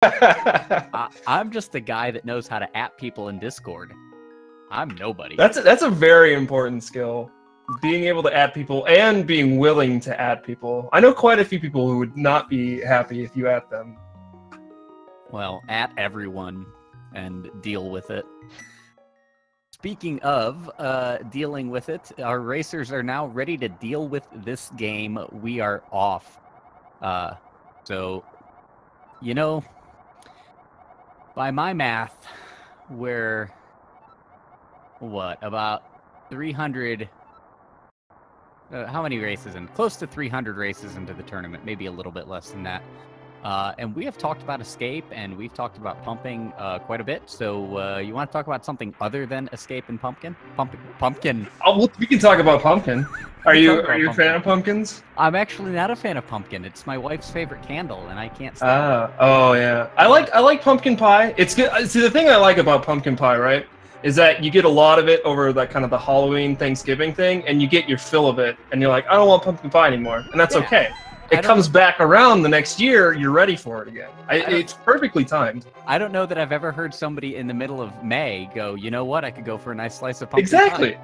I'm just the guy that knows how to at people in Discord. I'm nobody. That's a very important skill. Being able to add people and being willing to add people. I know quite a few people who would not be happy if you add them. Well, at everyone and deal with it. Speaking of dealing with it, our racers are now ready to deal with this game. We are off. So, you know, by my math, we're, what, about 300... how many races in? Close to 300 races into the tournament, maybe a little bit less than that. And we have talked about escape, and we've talked about pumping quite a bit. So you want to talk about something other than escape and pumpkin? Pumpkin. Oh, well, we can talk about pumpkin. Are you a fan of pumpkins? I'm actually not a fan of pumpkin. It's my wife's favorite candle, and I can't stand it. Oh yeah. I like pumpkin pie. It's good. See, the thing I like about pumpkin pie, right, is that you get a lot of it over that kind of the Halloween, Thanksgiving thing, and you get your fill of it, and you're like, I don't want pumpkin pie anymore, and that's okay. It comes back around the next year, you're ready for it again. It's perfectly timed. I don't know that I've ever heard somebody in the middle of May go, you know what, I could go for a nice slice of pumpkin pie. Exactly.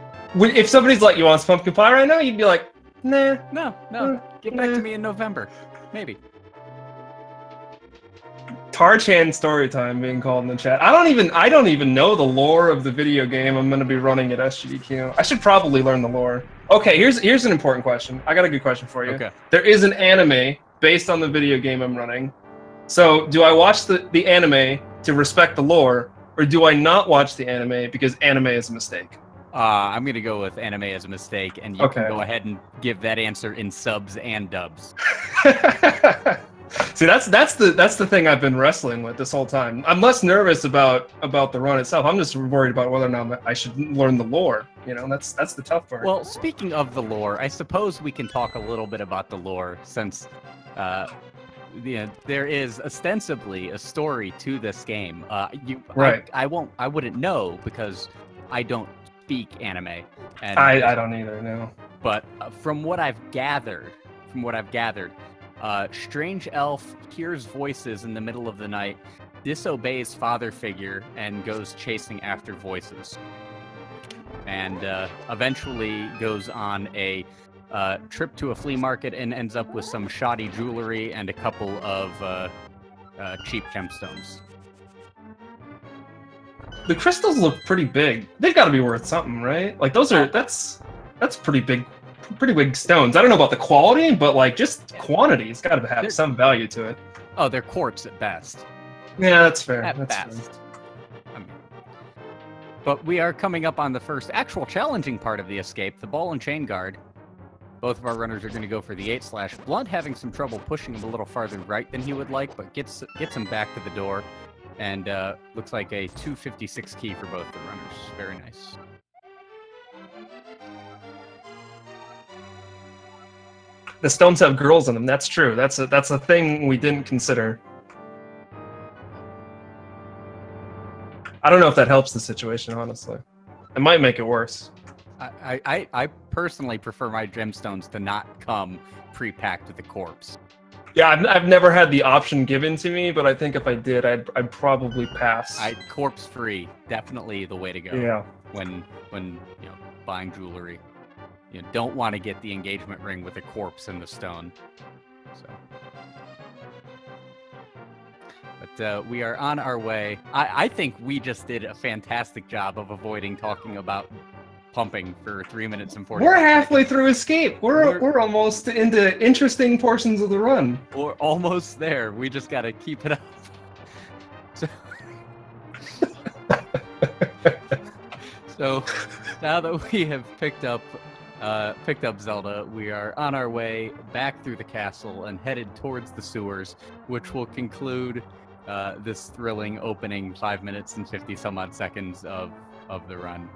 If somebody's like, you want some pumpkin pie right now? You'd be like, nah. No. Get back to me in November. Maybe. Tarchan story time being called in the chat. I don't even know the lore of the video game I'm going to be running at SGDQ. I should probably learn the lore. Okay, here's an important question. I got a good question for you. Okay. There is an anime based on the video game I'm running. So, do I watch the anime to respect the lore, or do I not watch the anime because anime is a mistake? I'm going to go with anime as a mistake, and you can go ahead and give that answer in subs and dubs. See, that's the thing I've been wrestling with this whole time. I'm less nervous about the run itself. I'm just worried about whether or not I should learn the lore. You know, that's the tough part. Well, speaking of the lore, I suppose we can talk a little bit about the lore, since there is ostensibly a story to this game. Right. I wouldn't know because I don't speak anime. And I don't either. No. But from what I've gathered, strange elf hears voices in the middle of the night, disobeys father figure, and goes chasing after voices. And eventually goes on a trip to a flea market and ends up with some shoddy jewelry and a couple of cheap gemstones. The crystals look pretty big. They've got to be worth something, right? Like that's pretty big stones. I don't know about the quality, but like just quantity, it's got to have some value to it. Oh, they're quartz at best. Yeah, that's fair. At best. But we are coming up on the first actual challenging part of the escape, the ball and chain guard. Both of our runners are going to go for the 8/. Blunt having some trouble pushing him a little farther right than he would like, but gets him back to the door. And looks like a 256 key for both the runners. Very nice. The stones have girls in them. That's true. That's a thing we didn't consider. I don't know if that helps the situation, honestly. It might make it worse. I personally prefer my gemstones to not come pre-packed with a corpse. Yeah, I've never had the option given to me, but I think if I did, I'd probably pass. Corpse free, definitely the way to go. Yeah. When buying jewelry, you don't want to get the engagement ring with a corpse in the stone. So. But we are on our way. I think we just did a fantastic job of avoiding talking about pumping for 3 minutes and 40 We're halfway through escape. We're almost into interesting portions of the run. We're almost there. We just got to keep it up. So now that we have picked up Zelda, we are on our way back through the castle and headed towards the sewers, which will conclude this thrilling opening 5 minutes and 50 some odd seconds of the run.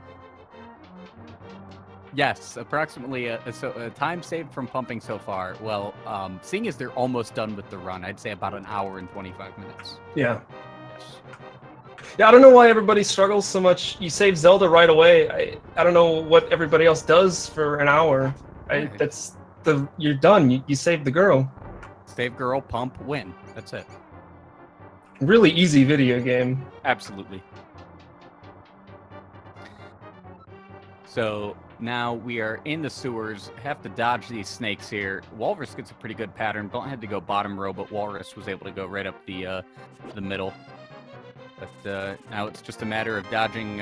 Yes, approximately a time saved from pumping so far. Well, seeing as they're almost done with the run, I'd say about an hour and 25 minutes. Yeah. Yes. Yeah, I don't know why everybody struggles so much. You save Zelda right away. I don't know what everybody else does for an hour. You're done. You saved the girl. Save girl, pump, win. That's it. really easy video game. Absolutely. So now we are in the sewers, have to dodge these snakes here. Walrus gets a pretty good pattern. Blunt had to go bottom row, but Walrus was able to go right up the middle. But now it's just a matter of dodging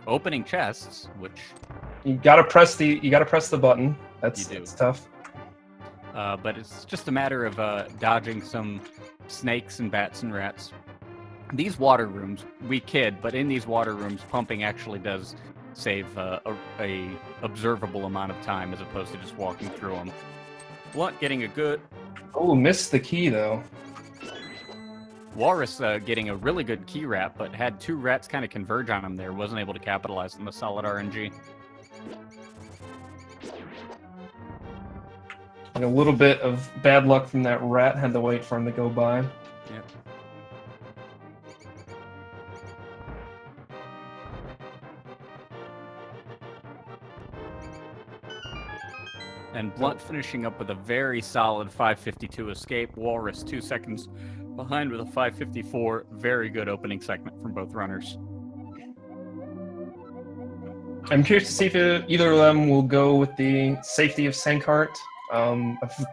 opening chests, which you gotta press the button. That's tough. But it's just a matter of dodging some snakes and bats and rats. These water rooms, we kid, but in these water rooms, pumping actually does save a observable amount of time as opposed to just walking through them. Blunt getting a good... Oh, missed the key, though. Walrus getting a really good key wrap, but had two rats kind of converge on him there. Wasn't able to capitalize on the solid RNG. And a little bit of bad luck from that rat. Had to wait for him to go by. Yep. And Blunt finishing up with a very solid 552 escape. Walrus 2 seconds behind with a 554. Very good opening segment from both runners. I'm curious to see if either of them will go with the safety of Sankart.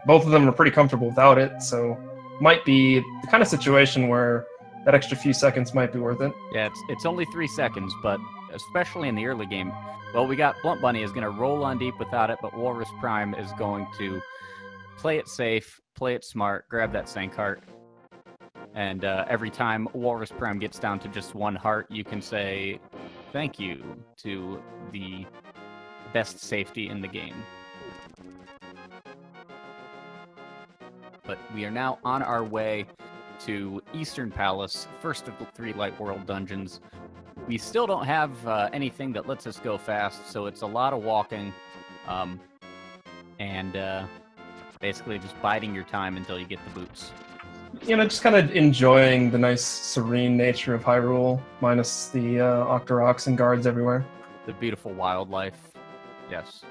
Both of them are pretty comfortable without it, so might be the kind of situation where that extra few seconds might be worth it. Yeah, it's only 3 seconds, but especially in the early game. Well, we got BluntBunny is going to roll on deep without it, but Walrus Prime is going to play it safe, play it smart, grab that Sankart. And every time Walrus Prime gets down to just 1 heart, you can say thank you to the best safety in the game. But we are now on our way to Eastern Palace, first of the 3 Light World dungeons. We still don't have anything that lets us go fast, so it's a lot of walking, and basically just biding your time until you get the boots. You know, just kind of enjoying the nice, serene nature of Hyrule, minus the Octoroks and guards everywhere. The beautiful wildlife, yes.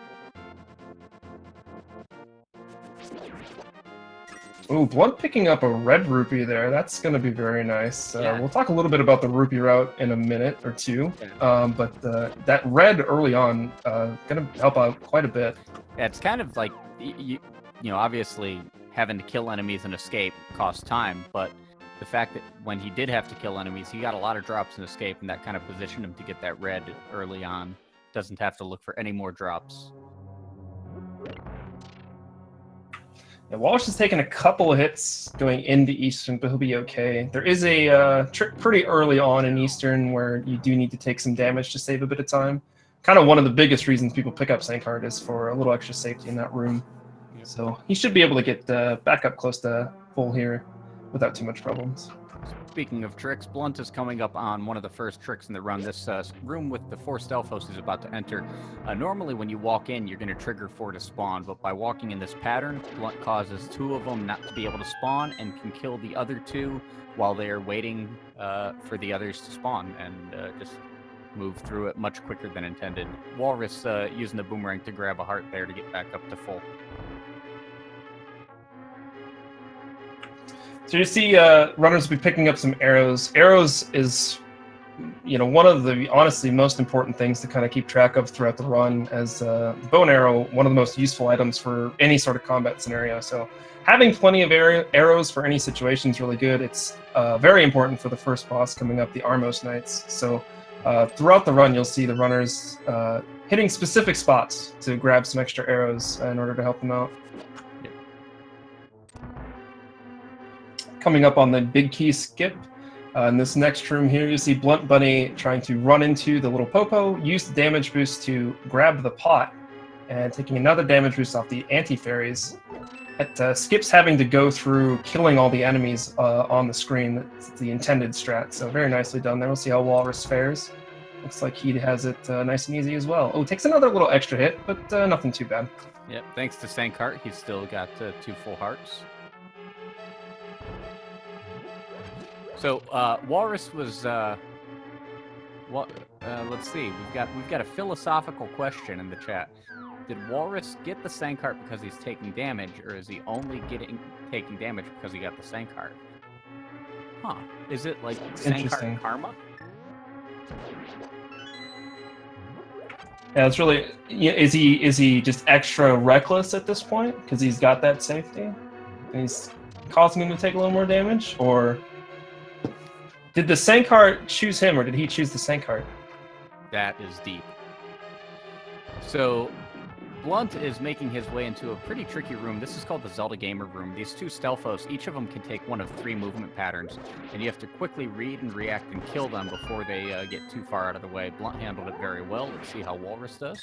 Ooh, Blunt picking up a red rupee there. That's going to be very nice. Yeah. We'll talk a little bit about the rupee route in a minute or two. But that red early on going to help out quite a bit. Yeah, it's kind of like, you know, obviously having to kill enemies and escape costs time, but the fact that when he did have to kill enemies, he got a lot of drops and escape, and that kind of positioned him to get that red early on. Doesn't have to look for any more drops. Yeah, Walsh has taken a couple of hits going into Eastern, but he'll be okay. There is a trick pretty early on in Eastern where you do need to take some damage to save a bit of time. Kind of one of the biggest reasons people pick up Sankart is for a little extra safety in that room. So he should be able to get back up close to full here without too much problems. Speaking of tricks, Blunt is coming up on one of the first tricks in the run. This room with the 4 Stealthos is about to enter. Normally when you walk in, you're going to trigger 4 to spawn, but by walking in this pattern, Blunt causes 2 of them not to be able to spawn and can kill the other 2 while they are waiting for the others to spawn, and just move through it much quicker than intended. Walrus using the boomerang to grab a heart there to get back up to full. So you see runners will be picking up some arrows. Arrows is, you know, one of the honestly most important things to kind of keep track of throughout the run, as the bow and arrow, one of the most useful items for any sort of combat scenario. So having plenty of arrows for any situation is really good. It's very important for the first boss coming up, the Armos Knights. So throughout the run, you'll see the runners hitting specific spots to grab some extra arrows in order to help them out. Coming up on the big key skip. In this next room here, you see BluntBunny trying to run into the little Popo, use the damage boost to grab the pot, and taking another damage boost off the anti-fairies. It skips having to go through killing all the enemies on the screen. That's the intended strat, so very nicely done there. We'll see how Walrus fares. Looks like he has it nice and easy as well. Oh, takes another little extra hit, but nothing too bad. Yep, thanks to Sankart, he's still got 2 full hearts. So Walrus was let's see. We've got a philosophical question in the chat. Did Walrus get the Sankart because he's taking damage, or is he only taking damage because he got the Sankart? Huh. Is it like Interesting. Sankar Karma? Yeah, it's really. Yeah, is he just extra reckless at this point because he's got that safety? And he's causing him to take a little more damage, or did the Sankar choose him, or did he choose the Sankar? That is deep. So, Blunt is making his way into a pretty tricky room. This is called the Zelda Gamer Room. These two Stealthos, each of them can take one of 3 movement patterns, and you have to quickly read and react and kill them before they get too far out of the way. Blunt handled it very well. Let's see how Walrus does.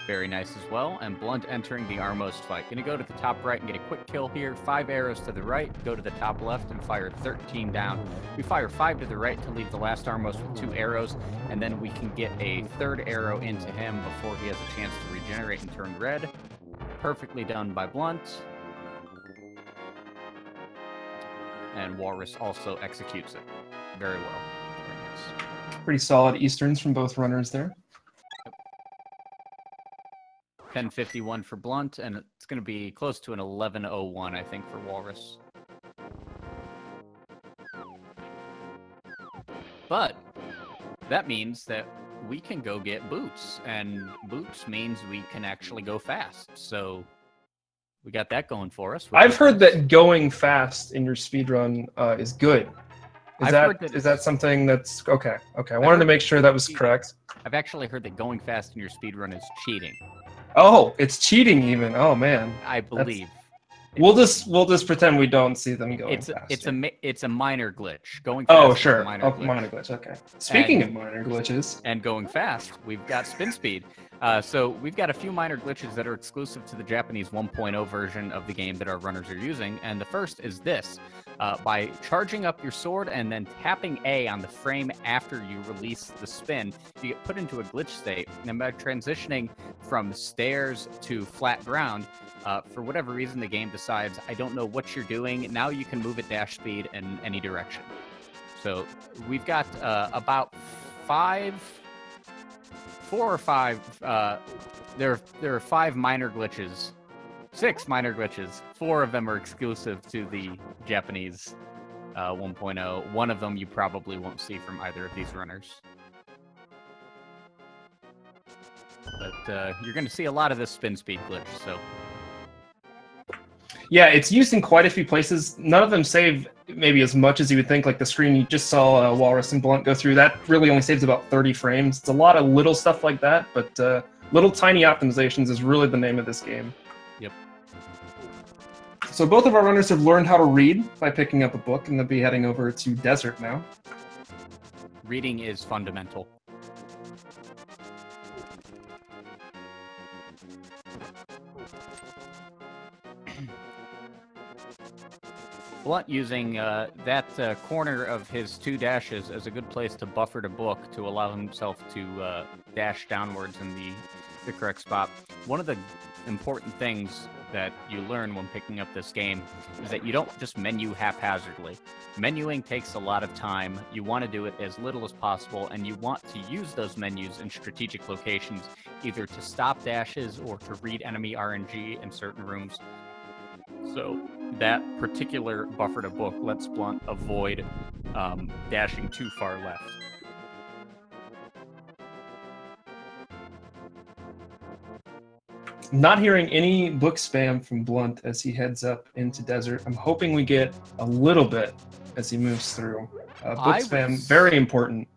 Very nice as well. And Blunt entering the Armos fight. Gonna go to the top right and get a quick kill here. 5 arrows to the right, go to the top left and fire 13 down. We fire 5 to the right to leave the last Armos with 2 arrows, and then we can get a 3rd arrow into him before he has a chance to regenerate and turn red. Perfectly done by Blunt. And Walrus also executes it very well. Very nice. Pretty solid Easterns from both runners there. 10:51 for Blunt, and it's going to be close to an 11:01, I think, for Walrus. But that means that we can go get boots, and boots means we can actually go fast. So we got that going for us. I've heard that going fast in your speedrun is good. Is that something that's okay? Okay, I wanted to make sure that was correct. I've actually heard that going fast in your speedrun is cheating. Oh, it's cheating even. Oh man. I believe. We'll just pretend we don't see them going fast. It's a minor glitch. Going fast. Oh sure. Minor glitch. Okay. Speaking of minor glitches. And going fast, we've got spin speed. So we've got a few minor glitches that are exclusive to the Japanese 1.0 version of the game that our runners are using. And the first is this. By charging up your sword and then tapping A on the frame after you release the spin, you get put into a glitch state. And by transitioning from stairs to flat ground, for whatever reason, the game decides, I don't know what you're doing. Now you can move at dash speed in any direction. So we've got about 4 or 5. There are 5 minor glitches. 6 minor glitches. 4 of them are exclusive to the Japanese 1.0. One of them you probably won't see from either of these runners. But you're going to see a lot of this spin speed glitch, so... Yeah, it's used in quite a few places. None of them save maybe as much as you would think. Like the screen you just saw Walrus and Blunt go through, that really only saves about 30 frames. It's a lot of little stuff like that, but little tiny optimizations is really the name of this game. Yep. So both of our runners have learned how to read by picking up a book, and they'll be heading over to Desert now. Reading is fundamental. Blunt using that corner of his 2 dashes as a good place to buffer the book to allow himself to dash downwards in the correct spot. One of the important things that you learn when picking up this game is that you don't just menu haphazardly. Menuing takes a lot of time. You want to do it as little as possible, and you want to use those menus in strategic locations, either to stop dashes or to read enemy RNG in certain rooms. So that particular buffer to book lets Blunt avoid dashing too far left. Not hearing any book spam from Blunt as he heads up into Desert. I'm hoping we get a little bit as he moves through. Book spam, very important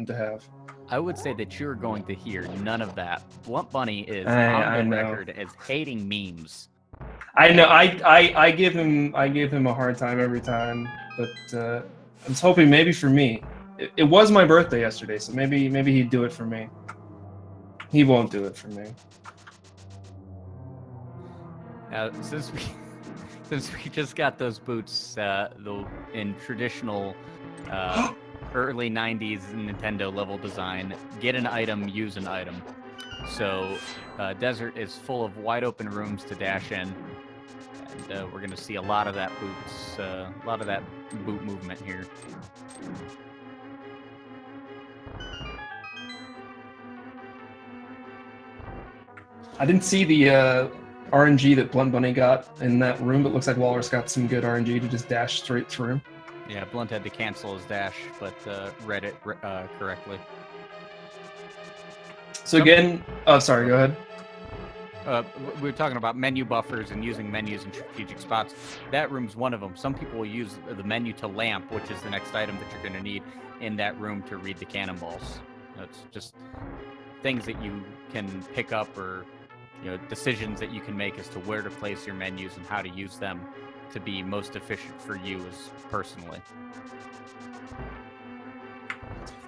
to have. I would say that you're going to hear none of that. BluntBunny is on the record as hating memes. I know. I give him a hard time every time, but I was hoping maybe for me. It was my birthday yesterday, so maybe he'd do it for me. He won't do it for me. Since we just got those boots in traditional early 90s Nintendo level design, get an item, use an item. So Desert is full of wide open rooms to dash in, and we're going to see a lot of that boot movement here. I didn't see the RNG that BluntBunny got in that room, but looks like Walrus got some good RNG to just dash straight through. Yeah, Blunt had to cancel his dash, but read it correctly. So again, oh, sorry, go ahead. We were talking about menu buffers and using menus in strategic spots. That room's one of them. Some people will use the menu to lamp, which is the next item that you're going to need in that room to read the cannonballs. It's just things that you can pick up, or decisions that you can make as to where to place your menus and how to use them to be most efficient for you as personally.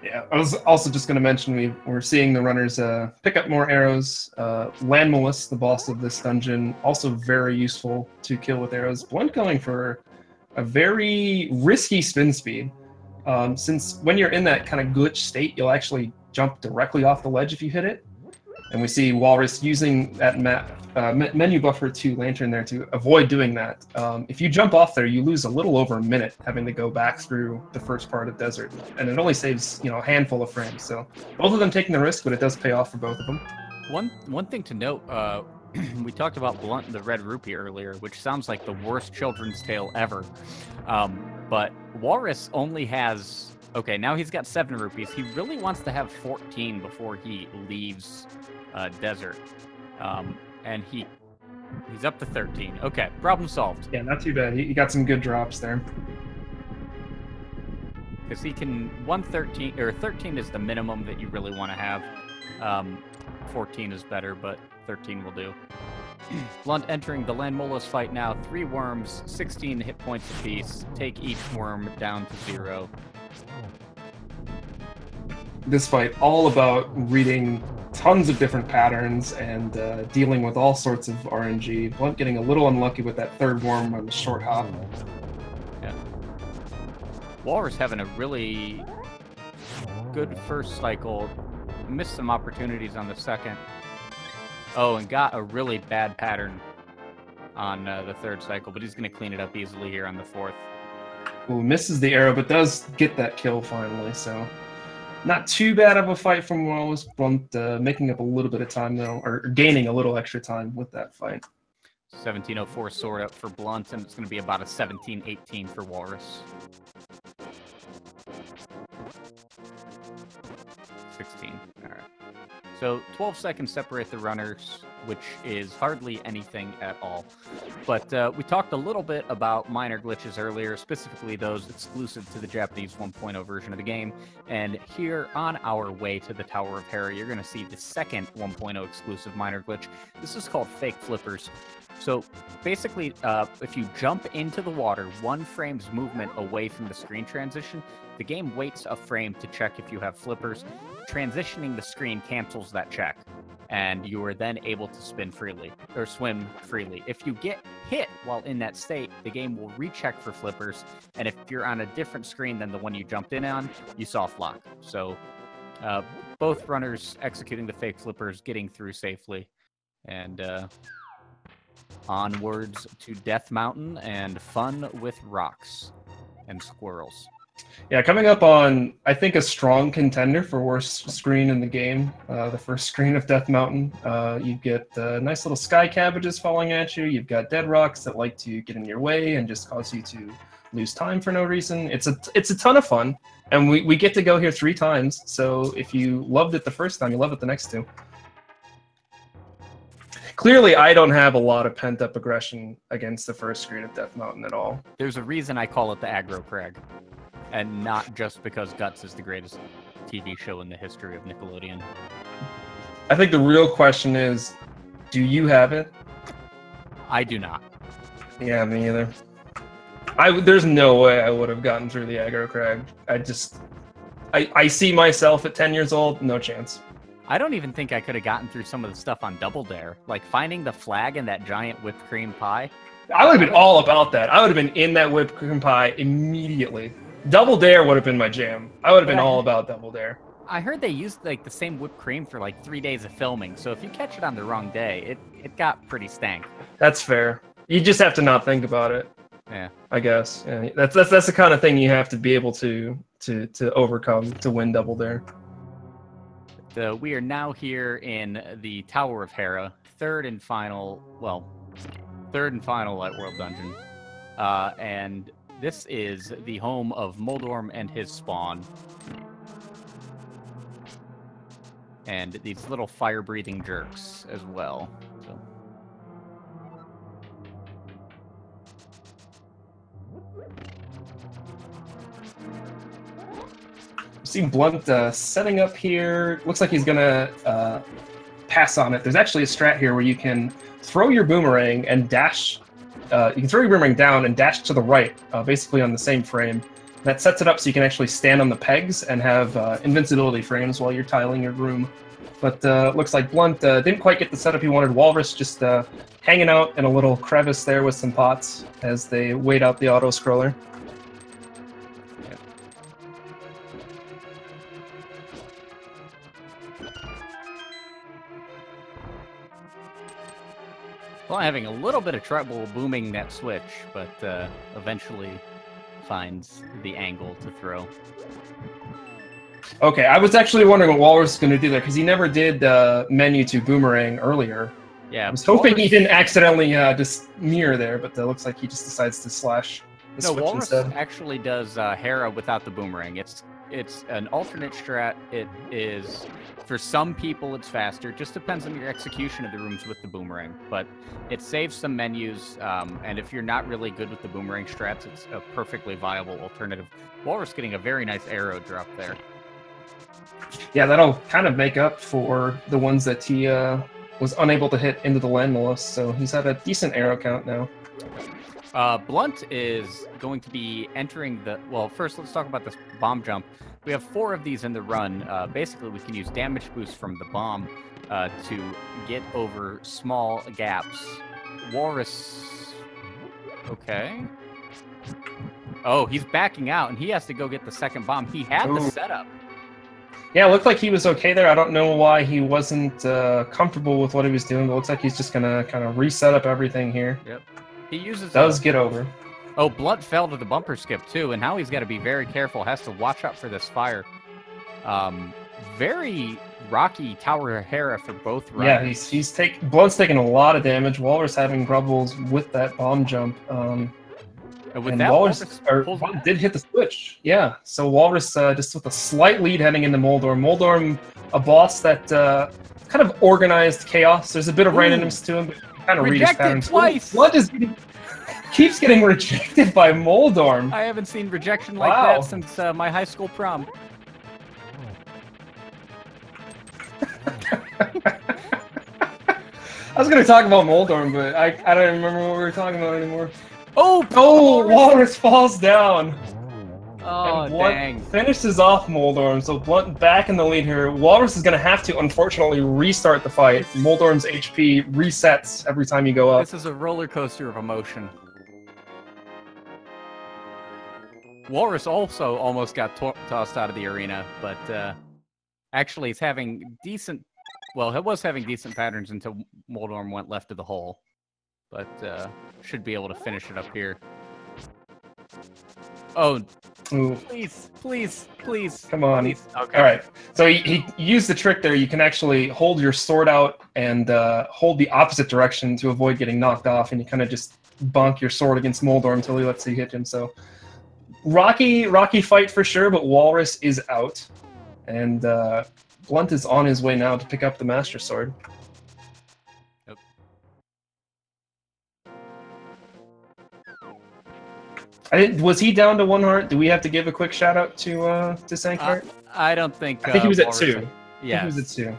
Yeah, I was also just going to mention we're seeing the runners pick up more arrows. Landmalus, the boss of this dungeon, also very useful to kill with arrows. Blunt going for a very risky spin speed. Since when you're in that kind of glitch state, you'll actually jump directly off the ledge if you hit it. And we see Walrus using that menu buffer to Lantern there to avoid doing that. If you jump off there, you lose a little over a minute having to go back through the first part of Desert. And it only saves, a handful of frames. So both of them taking the risk, but it does pay off for both of them. One thing to note, we talked about Blunt and the Red Rupee earlier, which sounds like the worst children's tale ever. But Walrus only has... Okay, now he's got 7 rupees. He really wants to have 14 before he leaves Desert. And he's up to 13. Okay, problem solved. Yeah, not too bad. He got some good drops there. Because he can... 113, or 13 is the minimum that you really want to have. 14 is better, but 13 will do. Blunt entering the Landmalus fight now. 3 worms, 16 hit points apiece. Take each worm down to 0. This fight all about reading tons of different patterns and dealing with all sorts of RNG. Blunt getting a little unlucky with that 3rd worm on the short hop. Yeah. Walrus having a really good first cycle. Missed some opportunities on the second. Oh, and got a really bad pattern on the 3rd cycle, but he's going to clean it up easily here on the 4th. Ooh, misses the arrow, but does get that kill finally, so... Not too bad of a fight from Walrus. Blunt making up a little bit of time, though, or gaining a little extra time with that fight. 1704 sword up for Blunt, and it's going to be about a 1718 for Walrus. 16. All right. So 12 seconds separate the runners, which is hardly anything at all. But we talked a little bit about minor glitches earlier, specifically those exclusive to the Japanese 1.0 version of the game. And here on our way to the Tower of Hera, you're going to see the second 1.0 exclusive minor glitch. This is called fake flippers. So basically, if you jump into the water 1 frame's movement away from the screen transition, the game waits a frame to check if you have flippers. Transitioning the screen cancels that check, and you are then able to spin freely, or swim freely. If you get hit while in that state, the game will recheck for flippers, and if you're on a different screen than the one you jumped in on, you soft lock. So both runners executing the fake flippers, getting through safely, and onwards to Death Mountain and fun with rocks and squirrels. Yeah, coming up on, I think, a strong contender for worst screen in the game. The first screen of Death Mountain. You get nice little sky cabbages falling at you. You've got dead rocks that like to get in your way and just cause you to lose time for no reason. It's a ton of fun, and we get to go here 3 times. So if you loved it the first time, you love it the next 2. Clearly, I don't have a lot of pent-up aggression against the first screen of Death Mountain at all. There's a reason I call it the aggro crag, and not just because Guts is the greatest TV show in the history of Nickelodeon. I think the real question is, do you have it? I do not. Yeah, me either. There's no way I would have gotten through the aggro crag. I see myself at 10 years old, no chance. I don't even think I could have gotten through some of the stuff on Double Dare. Like finding the flag in that giant whipped cream pie. I would have been all about that. I would have been in that whipped cream pie immediately. Double Dare would have been my jam. I would have been all about Double Dare. I heard they used like the same whipped cream for like 3 days of filming. So if you catch it on the wrong day, it got pretty stank. That's fair. You just have to not think about it. Yeah. I guess. Yeah, that's the kind of thing you have to be able to overcome to win Double Dare. we are now here in the Tower of Hera, third and final Light World dungeon. And this is the home of Moldorm and his spawn. And these little fire-breathing jerks as well. So. See Blunt setting up here. Looks like he's gonna pass on it. There's actually a strat here where you can throw your boomerang and dash. You can throw your boomerang down and dash to the right, basically on the same frame. That sets it up so you can actually stand on the pegs and have invincibility frames while you're tiling your room. But looks like Blunt didn't quite get the setup he wanted. Walrus just hanging out in a little crevice there with some pots as they wait out the auto-scroller. Well, I'm having a little bit of trouble booming that switch, but eventually finds the angle to throw. Okay, I was actually wondering what Walrus was going to do there, because he never did menu to boomerang earlier. Yeah, I was hoping he didn't accidentally just mirror there, but it looks like he just decides to slash the switch Walrus instead. actually does Hera without the boomerang. It's an alternate strat. It is, for some people, it's faster. It just depends on your execution of the rooms with the boomerang. But it saves some menus, and if you're not really good with the boomerang strats, it's a perfectly viable alternative. Walrus getting a very nice arrow drop there. Yeah, that'll kind of make up for the ones that he was unable to hit into the landmass, so he's at a decent arrow count now. Blunt is going to be entering the... Well, first let's talk about this bomb jump. We have 4 of these in the run. Basically, we can use damage boost from the bomb to get over small gaps. Walrus... Okay. Oh, he's backing out, and he has to go get the second bomb. He had the setup. Yeah, it looked like he was okay there. I don't know why he wasn't comfortable with what he was doing, but it looks like he's just going to kind of reset up everything here. Yep. He uses... get over. Oh, Blunt fell to the bumper skip, too, and now he's got to be very careful. Has to watch out for this fire. Very rocky Tower Hera for both runs. Yeah, Blunt's taking a lot of damage. Walrus having troubles with that bomb jump. And Walrus did hit the switch. Yeah, so Walrus just with a slight lead heading into Moldorm. Moldorm, a boss that kind of organized chaos. There's a bit of randomness to him, but you kind of read his patterns. Twice! Blunt keeps getting rejected by Moldorm. I haven't seen rejection like that since my high school prom. I was going to talk about Moldorm, but I don't remember what we were talking about anymore. Oh, Walrus falls down. Oh, and Blunt dang. finishes off Moldorm, so Blunt back in the lead here. Walrus is going to have to, unfortunately, restart the fight. Moldorm's HP resets every time you go up. This is a roller coaster of emotion. Walrus also almost got tossed out of the arena, but actually he's having decent... Well, he was having decent patterns until Moldorm went left of the hole. But should be able to finish it up here. Oh, Ooh. please. Come on. Please. Okay. All right. So he used the trick there. You can actually hold your sword out and hold the opposite direction to avoid getting knocked off, and you kind of just bonk your sword against Moldorm until he lets you hit him. So rocky fight for sure, but Walrus is out. And Blunt is on his way now to pick up the Master Sword. Was he down to 1 heart? Do we have to give a quick shout out to Sankheart? I don't think. I think he was at 2. Yeah, he was at 2.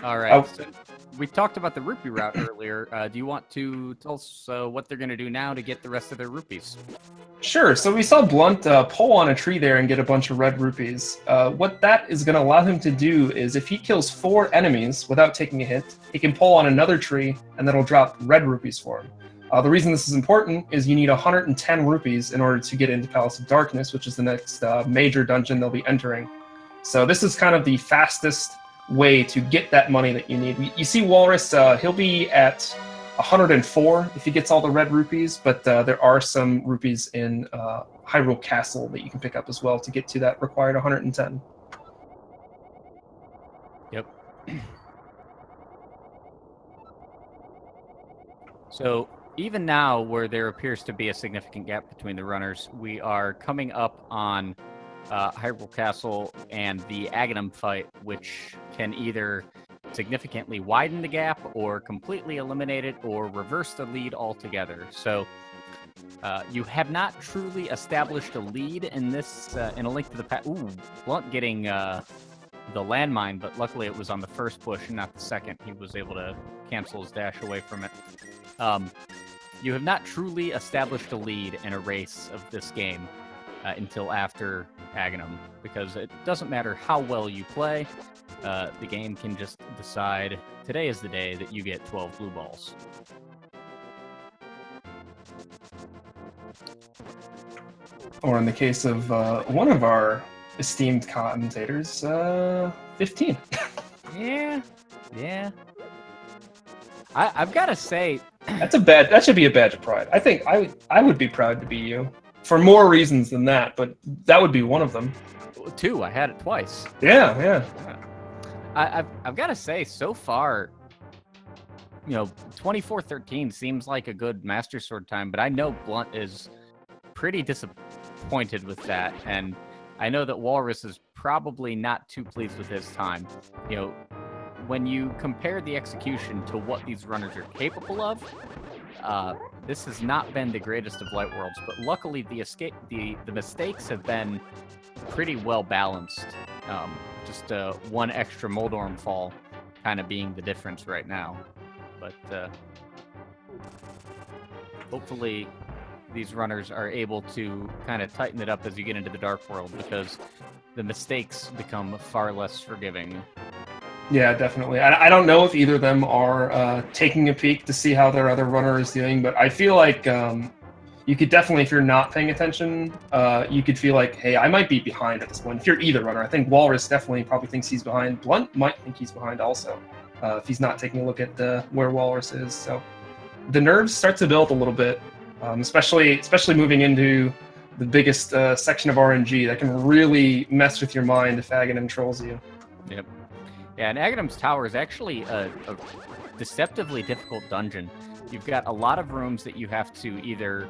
All right. So we talked about the rupee route earlier. Do you want to tell us what they're going to do now to get the rest of their rupees? Sure. So we saw Blunt pull on a tree there and get a bunch of red rupees. What that is going to allow him to do is if he kills 4 enemies without taking a hit, he can pull on another tree and that'll drop red rupees for him. The reason this is important is you need 110 rupees in order to get into Palace of Darkness, which is the next major dungeon they'll be entering. So this is kind of the fastest way to get that money that you need. You see Walrus, he'll be at 104 if he gets all the red rupees, but there are some rupees in Hyrule Castle that you can pick up as well to get to that required 110. So even now, where there appears to be a significant gap between the runners, we are coming up on Hyrule Castle and the Agahnim fight, which can either significantly widen the gap or completely eliminate it or reverse the lead altogether. So you have not truly established a lead in this, in A Link to the Past. Ooh, Blunt getting the landmine, but luckily it was on the first push and not the second. He was able to cancel his dash away from it. You have not truly established a lead in a race of this game until after Agahnim, because it doesn't matter how well you play, the game can just decide today is the day that you get 12 blue balls. Or in the case of one of our esteemed commentators, 15. Yeah. I've got to say, that should be a badge of pride. I think I would be proud to be you for more reasons than that, but that would be one of them. 2. I had it twice. Yeah. I've got to say, so far, 24-13 seems like a good Master Sword time, but I know Blunt is pretty disappointed with that, and I know that Walrus is probably not too pleased with his time. When you compare the execution to what these runners are capable of, this has not been the greatest of Light Worlds, but luckily the mistakes have been pretty well balanced. Just one extra Moldorm fall kind of being the difference right now. But hopefully these runners are able to kind of tighten it up as you get into the Dark World, because the mistakes become far less forgiving. Yeah, definitely. I don't know if either of them are taking a peek to see how their other runner is doing, but I feel like you could definitely, if you're not paying attention, you could feel like, hey, I might be behind at this point. If you're either runner, I think Walrus definitely probably thinks he's behind. Blunt might think he's behind also, if he's not taking a look at where Walrus is. So the nerves start to build a little bit, especially moving into the biggest section of RNG that can really mess with your mind if Agahnim trolls you. Yep. Yeah, and Aghanim's Tower is actually a deceptively difficult dungeon. You've got a lot of rooms that you have to either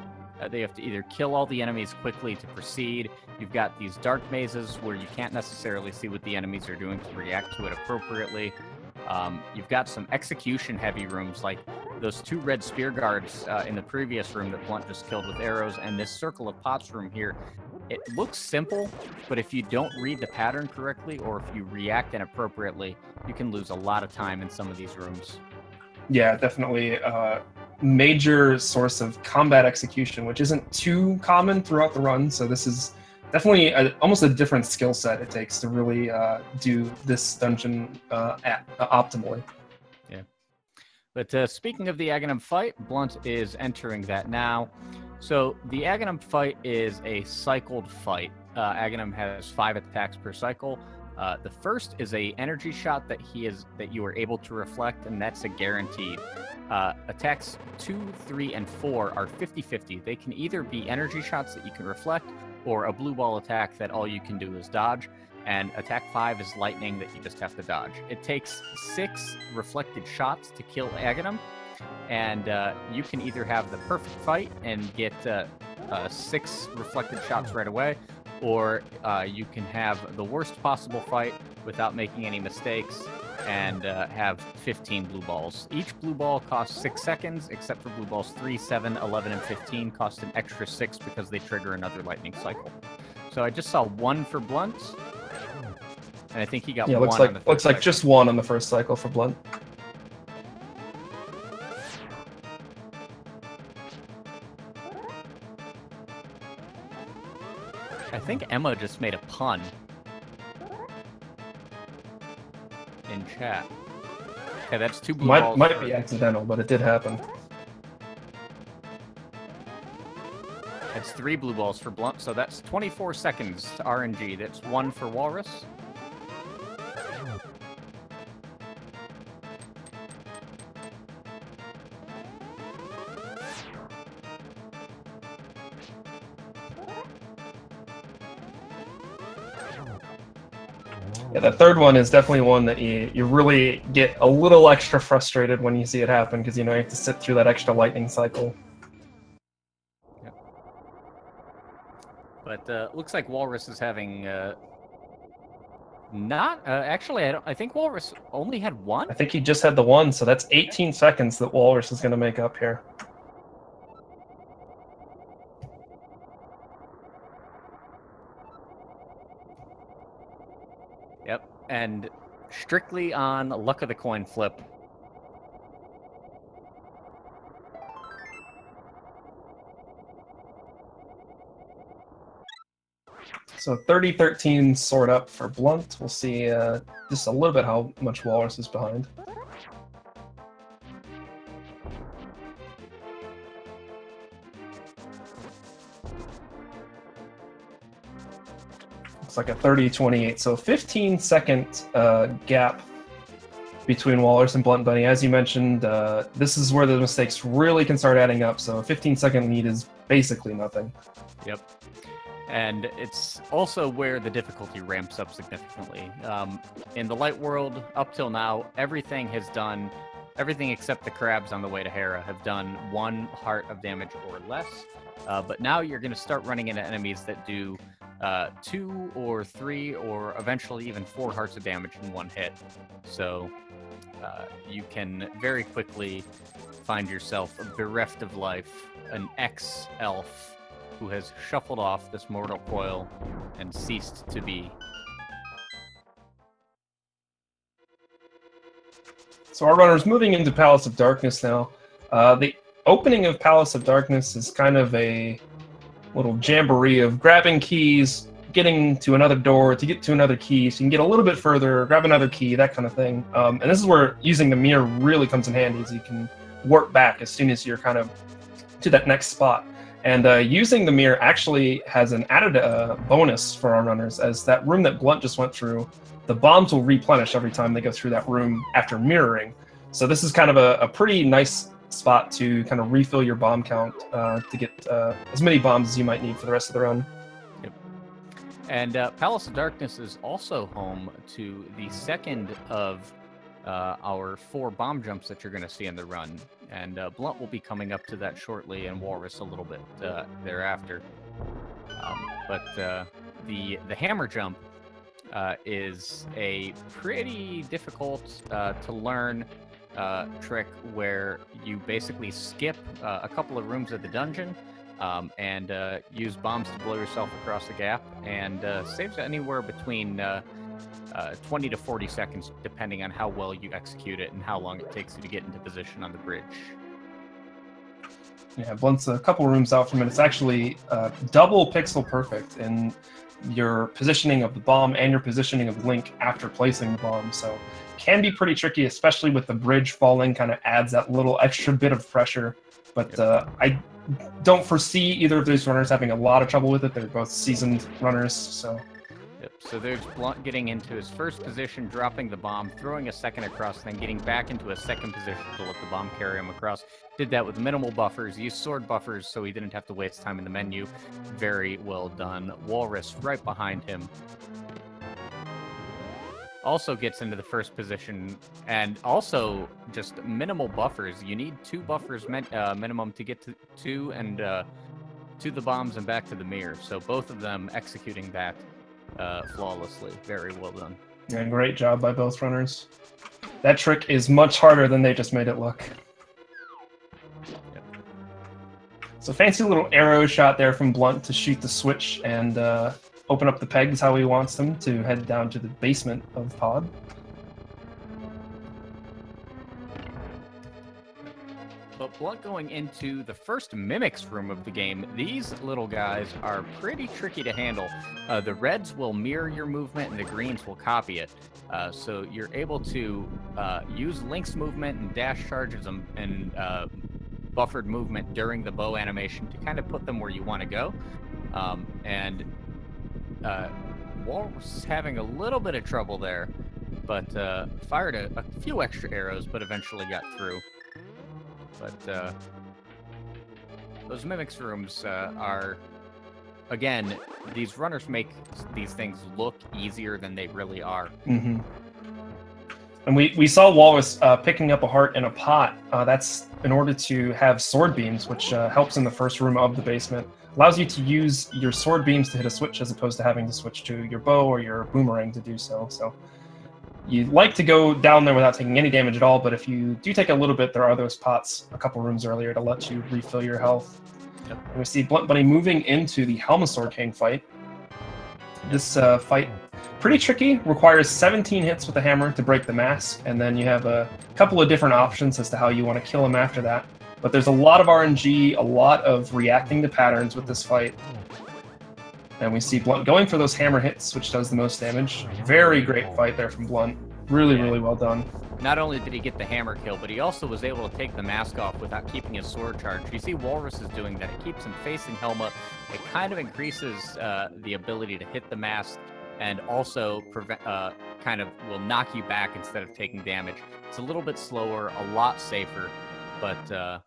kill all the enemies quickly to proceed. You've got these dark mazes where you can't necessarily see what the enemies are doing to react to it appropriately. You've got some execution-heavy rooms, like those 2 red spear guards in the previous room that Blunt just killed with arrows, and this Circle of Pots room here. It looks simple, but if you don't read the pattern correctly, or if you react inappropriately, you can lose a lot of time in some of these rooms. Yeah, definitely major source of combat execution, which isn't too common throughout the run, so this is definitely almost a different skill set it takes to really do this dungeon optimally. Yeah. But speaking of the Agahnim fight, Blunt is entering that now. So the Agahnim fight is a cycled fight. Agahnim has 5 attacks per cycle. The first is a energy shot that you are able to reflect, and that's a guaranteed. Attacks 2, 3, and 4 are 50-50. They can either be energy shots that you can reflect, or a blue ball attack that all you can do is dodge. And attack 5 is lightning that you just have to dodge. It takes 6 reflected shots to kill Agahnim, and you can either have the perfect fight and get 6 reflected shots right away, or you can have the worst possible fight without making any mistakes and have 15 blue balls. Each blue ball costs 6 seconds, except for blue balls 3, 7, 11, and 15 cost an extra 6 because they trigger another lightning cycle. So I just saw 1 for Blunt, and I think he got 1 on the first looks like cycle. just 1 on the first cycle for Blunt. I think Emma just made a pun in chat. Okay, that's 2 blue balls. Might be accidental, but it did happen. That's 3 blue balls for Blunt, so that's 24 seconds to RNG. That's 1 for Walrus. Yeah, the third one is definitely one that you really get a little extra frustrated when you see it happen, because you know you have to sit through that extra lightning cycle. Yep. But looks like Walrus is having not actually. I think Walrus only had one. I think he just had the one, so that's 18 seconds that Walrus is going to make up here. Yep, and strictly on luck of the coin flip. So 30-13 sort up for Blunt. We'll see just a little bit how much Walrus is behind. It's like a 30-28, so 15-second gap between Walrus and BluntBunny. As you mentioned, this is where the mistakes really can start adding up, so a 15-second lead is basically nothing. Yep. And it's also where the difficulty ramps up significantly. In the light world, up till now, everything except the crabs on the way to Hera have done 1 heart of damage or less. But now you're going to start running into enemies that do 2 or 3 or eventually even 4 hearts of damage in 1 hit. So you can very quickly find yourself bereft of life, an ex-elf who has shuffled off this mortal coil and ceased to be. So our runner's moving into Palace of Darkness now. The opening of Palace of Darkness is kind of a little jamboree of grabbing keys, getting to another door to get to another key, so you can get a little bit further, grab another key, that kind of thing. And this is where using the Mire really comes in handy, as you can warp back as soon as you're kind of to that next spot. And using the Mire actually has an added bonus for our runners, as that room that Blunt just went through, the bombs will replenish every time they go through that room after mirroring. So this is kind of a pretty nice spot to kind of refill your bomb count to get as many bombs as you might need for the rest of the run. Yep. And Palace of Darkness is also home to the second of our 4 bomb jumps that you're going to see in the run. And Blunt will be coming up to that shortly, and Walrus a little bit thereafter. But the hammer jump is a pretty difficult to learn trick where you basically skip a couple of rooms of the dungeon and use bombs to blow yourself across the gap, and saves anywhere between 20 to 40 seconds, depending on how well you execute it and how long it takes you to get into position on the bridge. Yeah, Blunt's a couple rooms out from it. It's actually double pixel perfect in your positioning of the bomb and your positioning of Link after placing the bomb, so can be pretty tricky, especially with the bridge falling, kind of adds that little extra bit of pressure. But I don't foresee either of these runners having a lot of trouble with it. They're both seasoned runners, so... Yep, so there's Blunt getting into his first position, dropping the bomb, throwing a second across, then getting back into a second position to let the bomb carry him across. Did that with minimal buffers, used sword buffers so he didn't have to waste time in the menu. Very well done. Walrus right behind him also gets into the first position, and also just minimal buffers. You need 2 buffers minimum to get to the bombs and back to the Mire. So both of them executing that flawlessly. Very well done. Yeah, great job by both runners. That trick is much harder than they just made it look. Yep. So fancy little arrow shot there from Blunt to shoot the switch and open up the pegs how he wants them to head down to the basement of Pod. But Blunt going into the first Mimics room of the game, these little guys are pretty tricky to handle. The reds will mirror your movement and the greens will copy it. So you're able to use Link's movement and dash charges and buffered movement during the bow animation to kind of put them where you want to go. Walrus is having a little bit of trouble there, but fired a few extra arrows, but eventually got through. But those Mimics rooms are again, these runners make these things look easier than they really are. Mm-hmm. And we saw Walrus picking up a heart in a pot. That's in order to have sword beams, which helps in the first room of the basement. Allows you to use your sword beams to hit a switch as opposed to having to switch to your bow or your boomerang to do so. So you like to go down there without taking any damage at all, but if you do take a little bit, there are those pots a couple rooms earlier to let you refill your health. Yep. And we see BluntBunny moving into the Helmasaur King fight. This fight, pretty tricky, requires 17 hits with the hammer to break the mask, and then you have a couple of different options as to how you want to kill him after that. But there's a lot of RNG, a lot of reacting to patterns with this fight. And we see Blunt going for those hammer hits, which does the most damage. Very great fight there from Blunt. Really well done. Not only did he get the hammer kill, but he also was able to take the mask off without keeping his sword charged. You see Walrus is doing that. It keeps him facing Helma. It kind of increases the ability to hit the mask, and also kind of will knock you back instead of taking damage. It's a little bit slower, a lot safer, but...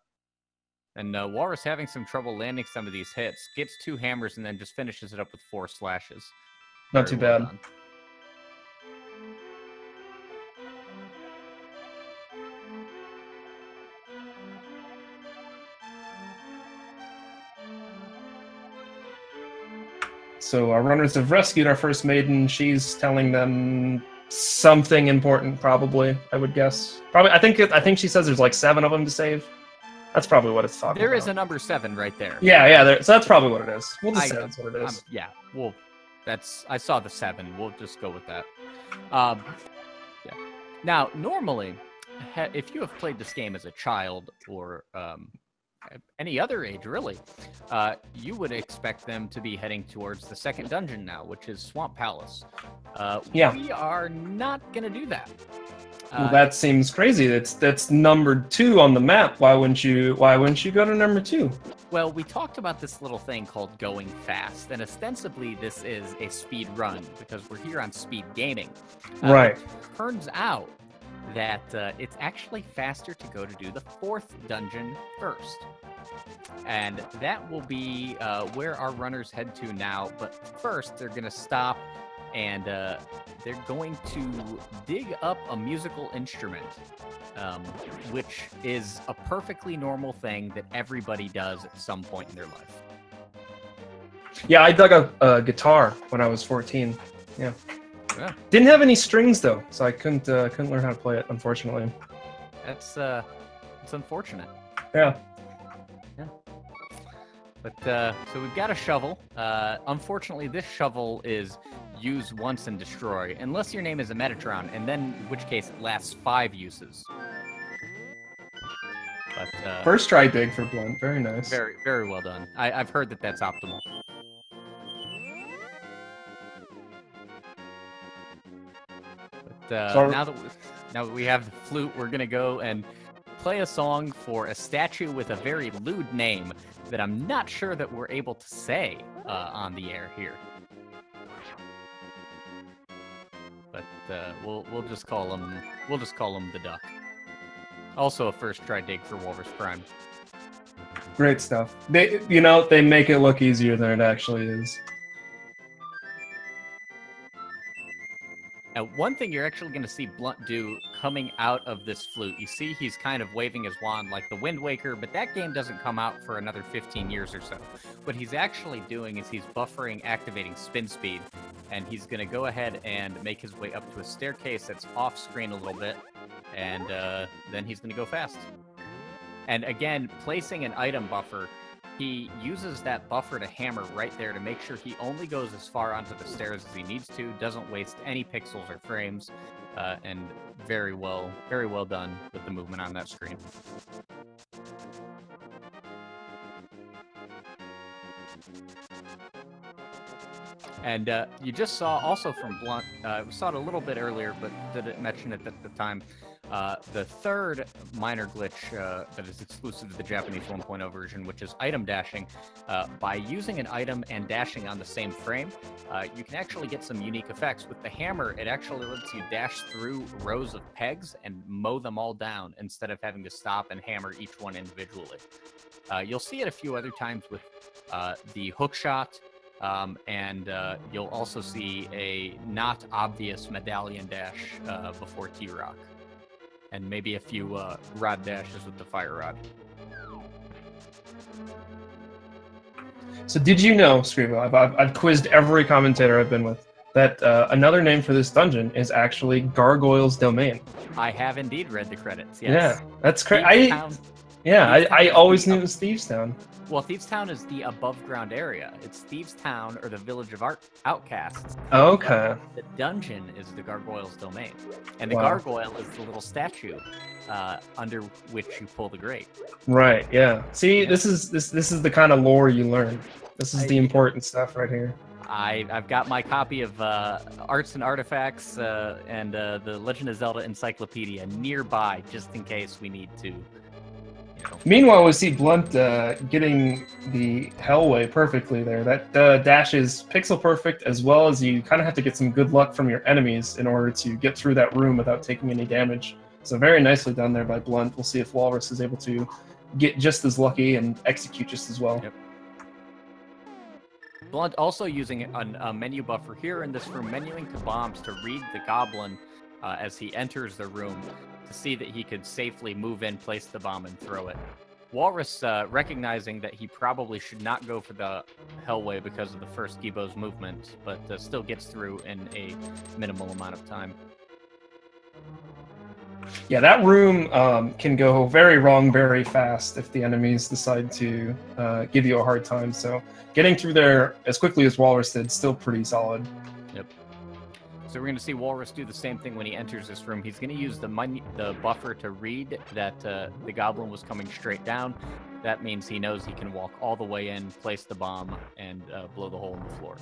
And Walrus having some trouble landing some of these hits. Gets 2 hammers and then just finishes it up with 4 slashes. Not too bad. Done. So our runners have rescued our first maiden. She's telling them something important, probably, I would guess. Probably. I think she says there's like 7 of them to save. That's probably what it's talking about. There is a number 7 right there. Yeah, so that's probably what it is. We'll just say that's what it is. Yeah, well, I saw the 7. We'll just go with that. Yeah. Now, normally, if you have played this game as a child or any other age, really, you would expect them to be heading towards the second dungeon now, which is Swamp Palace. Yeah. We are not going to do that. Well, that seems crazy. That's number 2 on the map. Why wouldn't you go to number 2? Well, we talked about this little thing called going fast, and ostensibly this is a speed run because we're here on speed gaming. Right. Turns out that it's actually faster to go to do the 4th dungeon first. And that will be where our runners head to now. But first, they're going to stop and they're going to dig up a musical instrument, which is a perfectly normal thing that everybody does at some point in their life. Yeah, I dug a guitar when I was 14. Yeah. Didn't have any strings though, so I couldn't learn how to play it, unfortunately. It's unfortunate. Yeah. Yeah. But so we've got a shovel. Unfortunately, this shovel is use once and destroy, unless your name is a Metatron, and then in which case it lasts 5 uses. But first try dig for Blunt, very nice. Very well done. I've heard that that's optimal. But now that we have the flute, we're gonna go and play a song for a statue with a very lewd name that I'm not sure that we're able to say on the air here. But we'll just call him the Duck. Also a first try dig for Walrus Prime. Great stuff. They make it look easier than it actually is. Now, one thing you're actually going to see Blunt do coming out of this flute, you see he's kind of waving his wand like the Wind Waker, but that game doesn't come out for another 15 years or so. What he's actually doing is he's buffering activating spin speed, and he's going to go ahead and make his way up to a staircase that's off screen a little bit, and then he's going to go fast. And again, placing an item buffer, he uses that buffer to hammer right there to make sure he only goes as far onto the stairs as he needs to, doesn't waste any pixels or frames, and very well done with the movement on that screen. And you just saw also from Blunt, we saw it a little bit earlier, but didn't mention it at the time. The third minor glitch that is exclusive to the Japanese 1.0 version, which is item dashing. By using an item and dashing on the same frame, you can actually get some unique effects. With the hammer, it actually lets you dash through rows of pegs and mow them all down instead of having to stop and hammer each one individually. You'll see it a few other times with the hook shot, And you'll also see a not obvious medallion dash before T-Rock. And maybe a few rod dashes with the fire rod. So did you know, Scrivo, I've quizzed every commentator I've been with, that another name for this dungeon is actually Gargoyle's Domain. I have indeed read the credits, yes. Yeah, that's crazy. I always knew it was Thieves Town. Well, Thieves Town is the above-ground area. It's Thieves Town, or the Village of Outcasts. Okay. The dungeon is the Gargoyle's Domain. And the Wow. gargoyle is the little statue under which you pull the grate. Right, yeah. See, this is the kind of lore you learn. This is the important stuff right here. I've got my copy of Arts and Artifacts and the Legend of Zelda Encyclopedia nearby, just in case we need to. You know. Meanwhile, we see Blunt getting the Hellway perfectly there. That dash is pixel perfect, as well as you kind of have to get some good luck from your enemies in order to get through that room without taking any damage. So very nicely done there by Blunt. We'll see if Walrus is able to get just as lucky and execute just as well. Yep. Blunt also using a menu buffer here in this room, menuing to bombs to read the goblin as he enters the room to see that he could safely move in, place the bomb, and throw it. Walrus, recognizing that he probably should not go for the Hellway because of the first Gibo's movement, but still gets through in a minimal amount of time. Yeah, that room can go very wrong very fast if the enemies decide to give you a hard time. So getting through there as quickly as Walrus did, still pretty solid. Yep. So we're going to see Walrus do the same thing when he enters this room. He's going to use the buffer to read that the goblin was coming straight down. That means he knows he can walk all the way in, place the bomb, and blow the hole in the floor.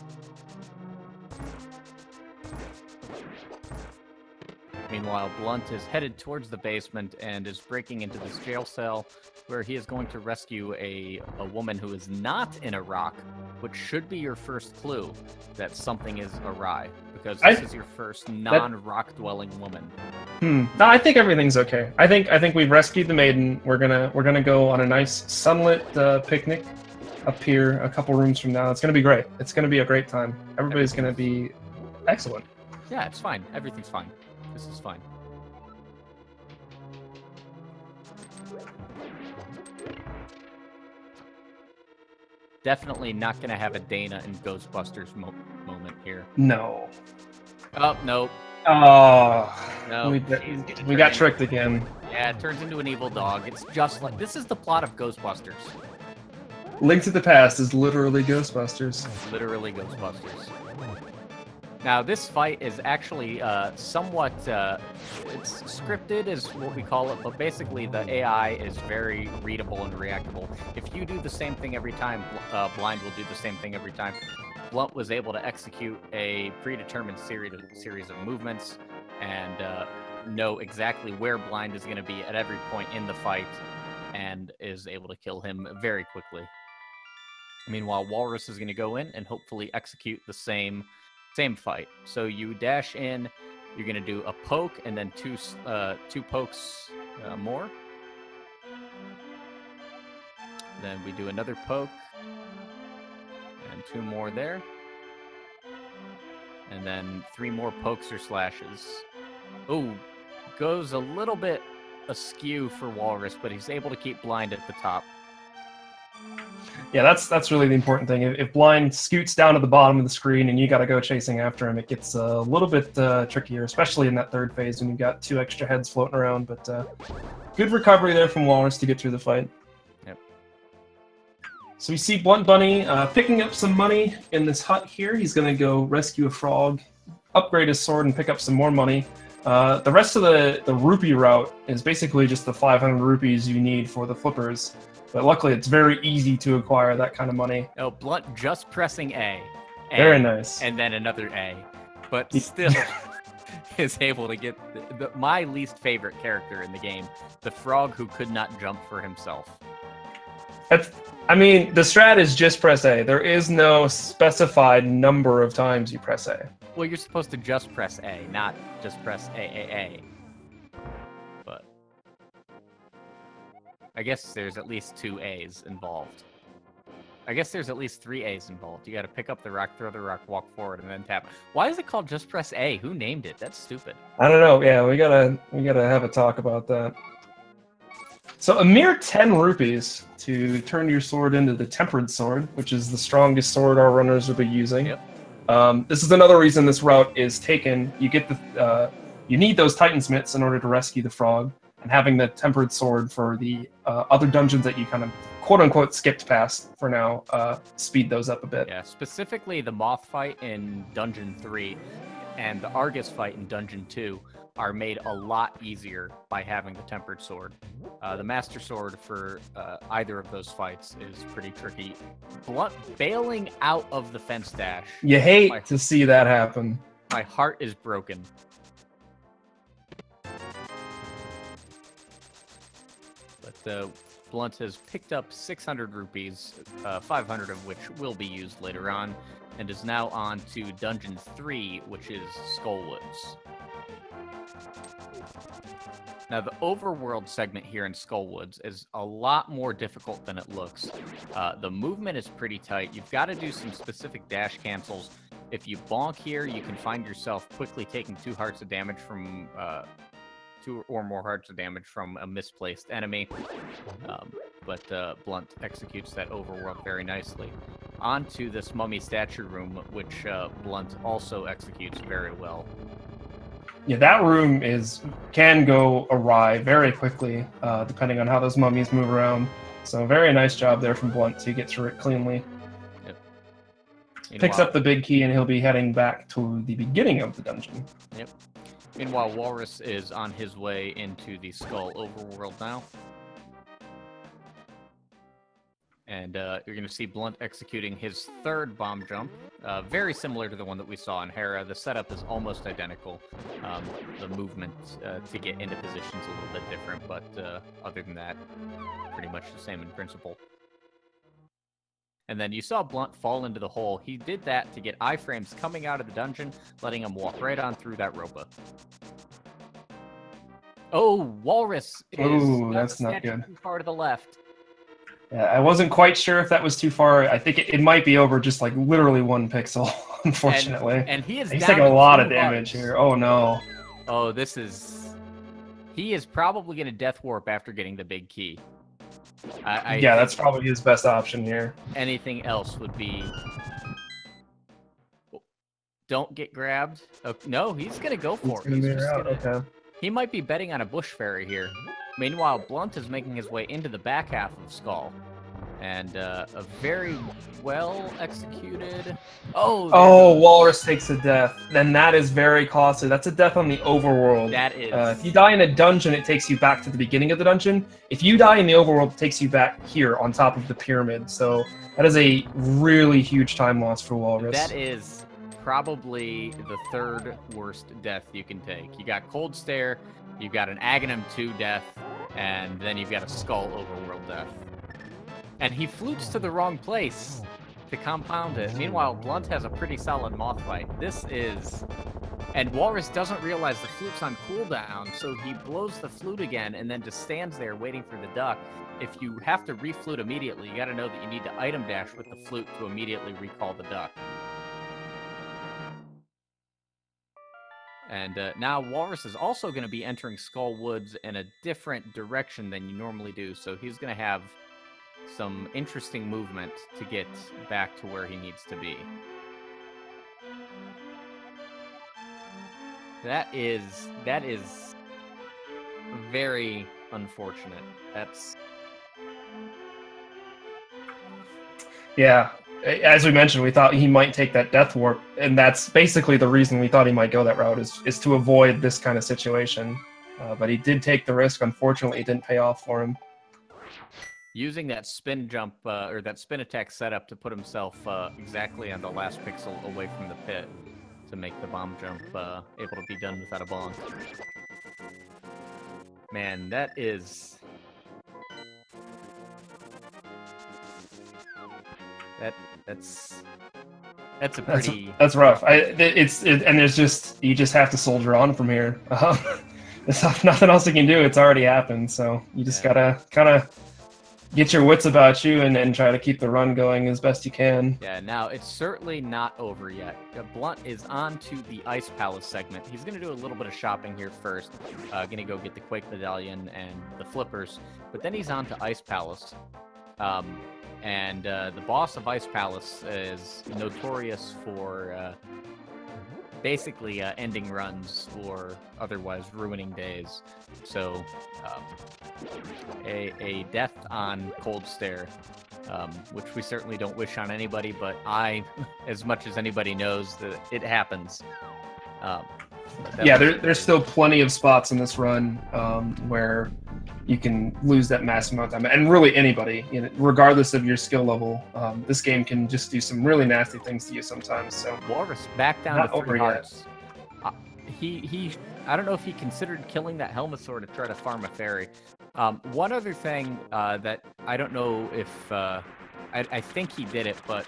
Meanwhile, Blunt is headed towards the basement and is breaking into this jail cell where he is going to rescue a woman who is not in a rock, which should be your first clue that something is awry, because this is your first non-rock dwelling woman. No, I think everything's okay. I think we've rescued the maiden. We're gonna go on a nice sunlit picnic up here a couple rooms from now. It's gonna be great. It's gonna be a great time. Everybody's gonna be excellent. Yeah, it's fine. Everything's fine. This is fine. Definitely not going to have a Dana and Ghostbusters moment here. No. Oh, no. Oh. No. We got tricked again. Yeah, it turns into an evil dog. It's just like... This is the plot of Ghostbusters. Link to the Past is literally Ghostbusters. Literally Ghostbusters. Now, this fight is actually somewhat, it's scripted is what we call it, but basically the AI is very readable and reactable. If you do the same thing every time, Blind will do the same thing every time. Blunt was able to execute a predetermined series of movements and know exactly where Blind is going to be at every point in the fight and is able to kill him very quickly. Meanwhile, Walrus is going to go in and hopefully execute the same fight. So you dash in, you're going to do a poke and then two pokes more. Then we do another poke and two more there. And then three more pokes or slashes. Oh, goes a little bit askew for Walrus, but he's able to keep Blind at the top. Yeah, that's really the important thing. If Blind scoots down to the bottom of the screen and you got to go chasing after him, it gets a little bit trickier, especially in that third phase when you've got two extra heads floating around. But good recovery there from Walrus to get through the fight. Yep. So we see BluntBunny picking up some money in this hut here. He's going to go rescue a frog, upgrade his sword, and pick up some more money. The rest of the rupee route is basically just the 500 rupees you need for the flippers. But luckily, it's very easy to acquire that kind of money. Oh, Blunt just pressing A. Very nice. And then another A. But still is able to get my least favorite character in the game, the frog who could not jump for himself. I mean, the strat is just press A. There is no specified number of times you press A. Well, you're supposed to just press A, not just press A. But I guess there's at least two A's involved. I guess there's at least 3 A's involved. You got to pick up the rock, throw the rock, walk forward, and then tap. Why is it called just press A? Who named it? That's stupid. I don't know. Yeah, we gotta have a talk about that. So a mere 10 rupees to turn your sword into the tempered sword, which is the strongest sword our runners will be using. Yep. This is another reason this route is taken. You get the you need those Titan's mitts in order to rescue the frog, and having the tempered sword for the other dungeons that you kind of quote-unquote skipped past for now speed those up a bit. Yeah, specifically the Moth fight in Dungeon 3 and the Argus fight in Dungeon 2 are made a lot easier by having the tempered sword. The Master Sword for either of those fights is pretty tricky. Blunt bailing out of the fence dash. You hate to see that happen. My heart is broken. But Blunt has picked up 600 rupees, 500 of which will be used later on, and is now on to Dungeon 3, which is Skullwoods. Now, the overworld segment here in Skullwoods is a lot more difficult than it looks. The movement is pretty tight. You've got to do some specific dash cancels. If you bonk here, you can find yourself quickly taking 2 hearts of damage from 2 or more hearts of damage from a misplaced enemy. But Blunt executes that overworld very nicely. Onto this mummy statue room, which Blunt also executes very well. Yeah, that room can go awry very quickly, depending on how those mummies move around. So very nice job there from Blunt to get through it cleanly. Yep. Picks up the big key, and he'll be heading back to the beginning of the dungeon. Yep. Meanwhile, Walrus is on his way into the Skull overworld now. And you're going to see Blunt executing his 3rd bomb jump, very similar to the one that we saw in Hera. The setup is almost identical. The movement to get into position is a little bit different, but other than that, pretty much the same in principle. And then you saw Blunt fall into the hole. He did that to get iframes coming out of the dungeon, letting him walk right on through that ropa. Oh, Walrus is that's not good. Too far to the left. Yeah, I wasn't quite sure if that was too far. I think it might be over just like literally 1 pixel, unfortunately. And he's taking a lot of damage here. Oh no. Oh, this is... He is probably going to death warp after getting the big key. Yeah, that's probably his best option here. Anything else would be... Don't get grabbed. Oh, no, he's going to go for it. Okay. He might be betting on a bush fairy here. Meanwhile, Blunt is making his way into the back half of Skull. And a very well executed... Oh, Walrus takes a death. Then that is very costly. That's a death on the overworld. That is... if you die in a dungeon, it takes you back to the beginning of the dungeon. If you die in the overworld, it takes you back here on top of the pyramid. So that is a really huge time loss for Walrus. That is probably the 3rd worst death you can take. You got Cold Stare, you've got an Agahnim 2 death, and then you've got a Skull overworld death. And he flutes to the wrong place to compound it. Meanwhile, Blunt has a pretty solid Moth fight. This is... And Walrus doesn't realize the flute's on cooldown, so he blows the flute again and then just stands there waiting for the duck. If you have to reflute immediately, you gotta know that you need to item dash with the flute to immediately recall the duck. And now Walrus is also going to be entering Skull Woods in a different direction than you normally do, so he's going to have some interesting movement to get back to where he needs to be. That is very unfortunate. That's... Yeah. As we mentioned, we thought he might take that death warp, and that's basically the reason we thought he might go that route, is to avoid this kind of situation. But he did take the risk. Unfortunately, it didn't pay off for him. Using that spin jump, or that spin attack setup to put himself exactly on the last pixel away from the pit to make the bomb jump able to be done without a bonk. Man, that is... That's a pretty... That's rough. And there's just... You just have to soldier on from here. There's nothing else you can do. It's already happened, so you just gotta kind of get your wits about you and try to keep the run going as best you can. Yeah, now it's certainly not over yet. Blunt is on to the Ice Palace segment. He's going to do a little bit of shopping here first. Going to go get the Quake Medallion and the Flippers. But then he's on to Ice Palace. And the boss of Ice Palace is notorious for basically ending runs or otherwise ruining days. So a death on Cold Stare, which we certainly don't wish on anybody, but I, as much as anybody knows, that it happens. Yeah, there's still plenty of spots in this run where you can lose that massive amount of time, and really anybody, you know, regardless of your skill level, this game can just do some really nasty things to you sometimes. So Walrus back down not to 3 over hearts. He I don't know if he considered killing that Helmasaur to try to farm a fairy. One other thing that I don't know if I think he did it, but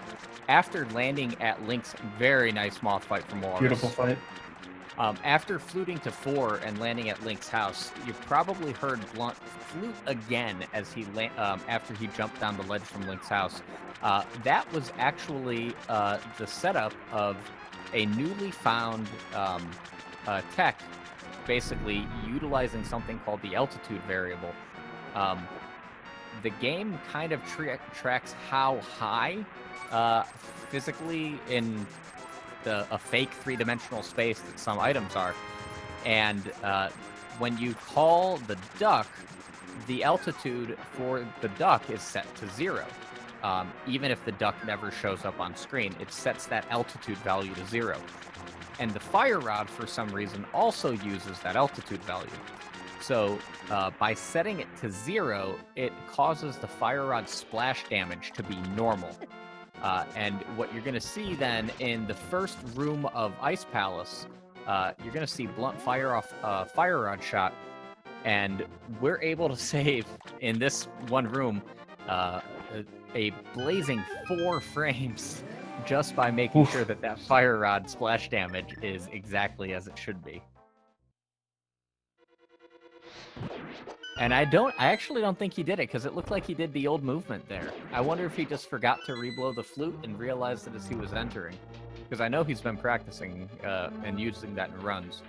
after landing at Link's very nice moth fight from Walrus. Beautiful fight. After fluting to 4 and landing at Link's house, you probably heard Blunt flute again as he after he jumped down the ledge from Link's house. That was actually the setup of a newly found tech, basically utilizing something called the altitude variable. The game kind of tracks how high physically in a fake 3-dimensional space that some items are, and when you call the duck, the altitude for the duck is set to 0. Even if the duck never shows up on screen, it sets that altitude value to 0. And the fire rod, for some reason, also uses that altitude value. So by setting it to 0, it causes the fire rod splash damage to be normal. And what you're going to see then in the first room of Ice Palace, you're going to see Blunt fire off a fire rod shot, and we're able to save in this one room a blazing 4 frames just by making sure that that fire rod splash damage is exactly as it should be. And I actually don't think he did it, because it looked like he did the old movement there. I wonder if he just forgot to reblow the flute and realized it as he was entering. Because I know he's been practicing and using that in runs.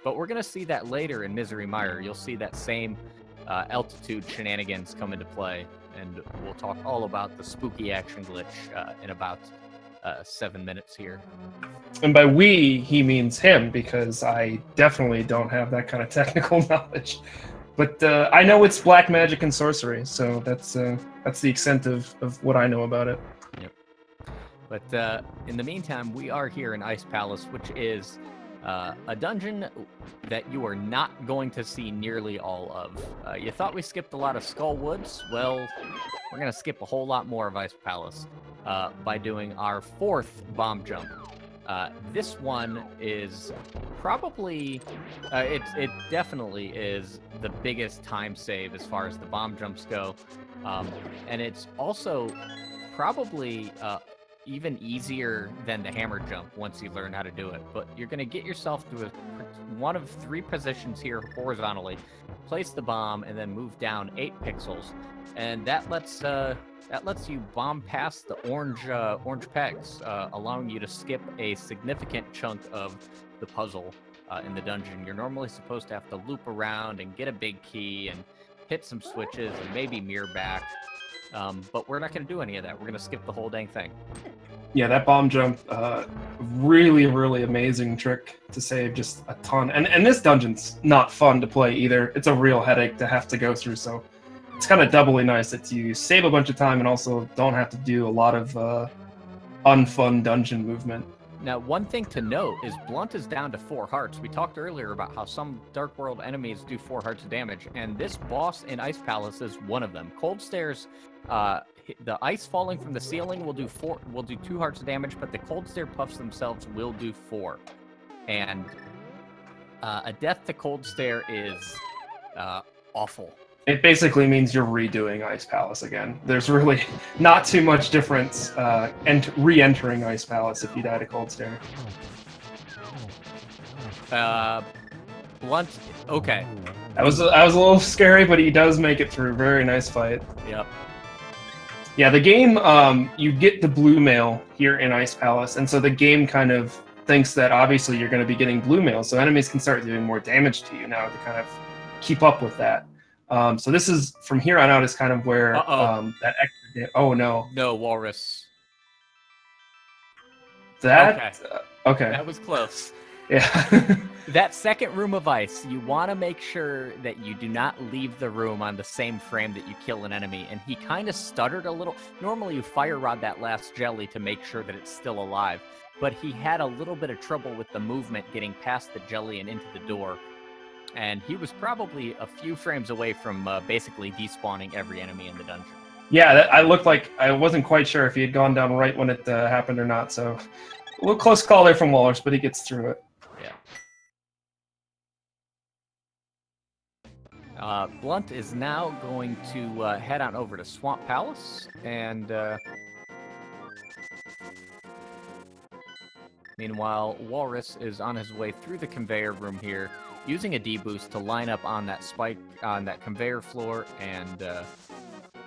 But we're going to see that later in Misery Mire. You'll see that same altitude shenanigans come into play. And we'll talk all about the spooky action glitch in about 7 minutes here. And by we, he means him, because I definitely don't have that kind of technical knowledge. But I know it's black magic and sorcery, so that's the extent of what I know about it. Yep. But in the meantime, we are here in Ice Palace, which is a dungeon that you are not going to see nearly all of. You thought we skipped a lot of Skull Woods? Well, we're going to skip a whole lot more of Ice Palace by doing our 4th bomb jump. This one is probably, it definitely is the biggest time save as far as the bomb jumps go. And it's also probably even easier than the hammer jump once you learn how to do it. But you're going to get yourself to one of 3 positions here horizontally, place the bomb, and then move down 8 pixels. And that lets you bomb past the orange pegs, allowing you to skip a significant chunk of the puzzle in the dungeon. You're normally supposed to have to loop around and get a big key and hit some switches and maybe mirror back. But we're not going to do any of that. We're going to skip the whole dang thing. Yeah, that bomb jump, really, really amazing trick to save just a ton. And this dungeon's not fun to play either. It's a real headache to have to go through, so it's kind of doubly nice that you save a bunch of time and also don't have to do a lot of unfun dungeon movement. Now, one thing to note is Blunt is down to 4 hearts. We talked earlier about how some Dark World enemies do 4 hearts of damage, and this boss in Ice Palace is one of them. Cold Stares, the ice falling from the ceiling will do 2 hearts of damage, but the Cold Stare puffs themselves will do 4. And a death to Cold Stare is awful. It basically means you're redoing Ice Palace again. There's really not too much difference re-entering Ice Palace if you die to Cold Stare. Blunt, okay. That was a little scary, but he does make it through. Very nice fight. Yep. Yeah, the game, you get the blue mail here in Ice Palace, and so the game kind of thinks that obviously you're going to be getting blue mail, so enemies can start doing more damage to you now to kind of keep up with that. So this is, from here on out, is kind of where that extra... Oh, no. No, Walrus. That... Okay. That was close. Yeah. That second room of ice, you want to make sure that you do not leave the room on the same frame that you kill an enemy. And he kind of stuttered a little. Normally you fire rod that last jelly to make sure that it's still alive. But he had a little bit of trouble with the movement getting past the jelly and into the door. And he was probably a few frames away from basically despawning every enemy in the dungeon. Yeah, I looked like I wasn't quite sure if he had gone down right when it happened or not. So a little close call there from Walrus, but he gets through it. Blunt is now going to head on over to Swamp Palace, and meanwhile, Walrus is on his way through the conveyor room here, using a D-boost to line up on that spike on that conveyor floor, and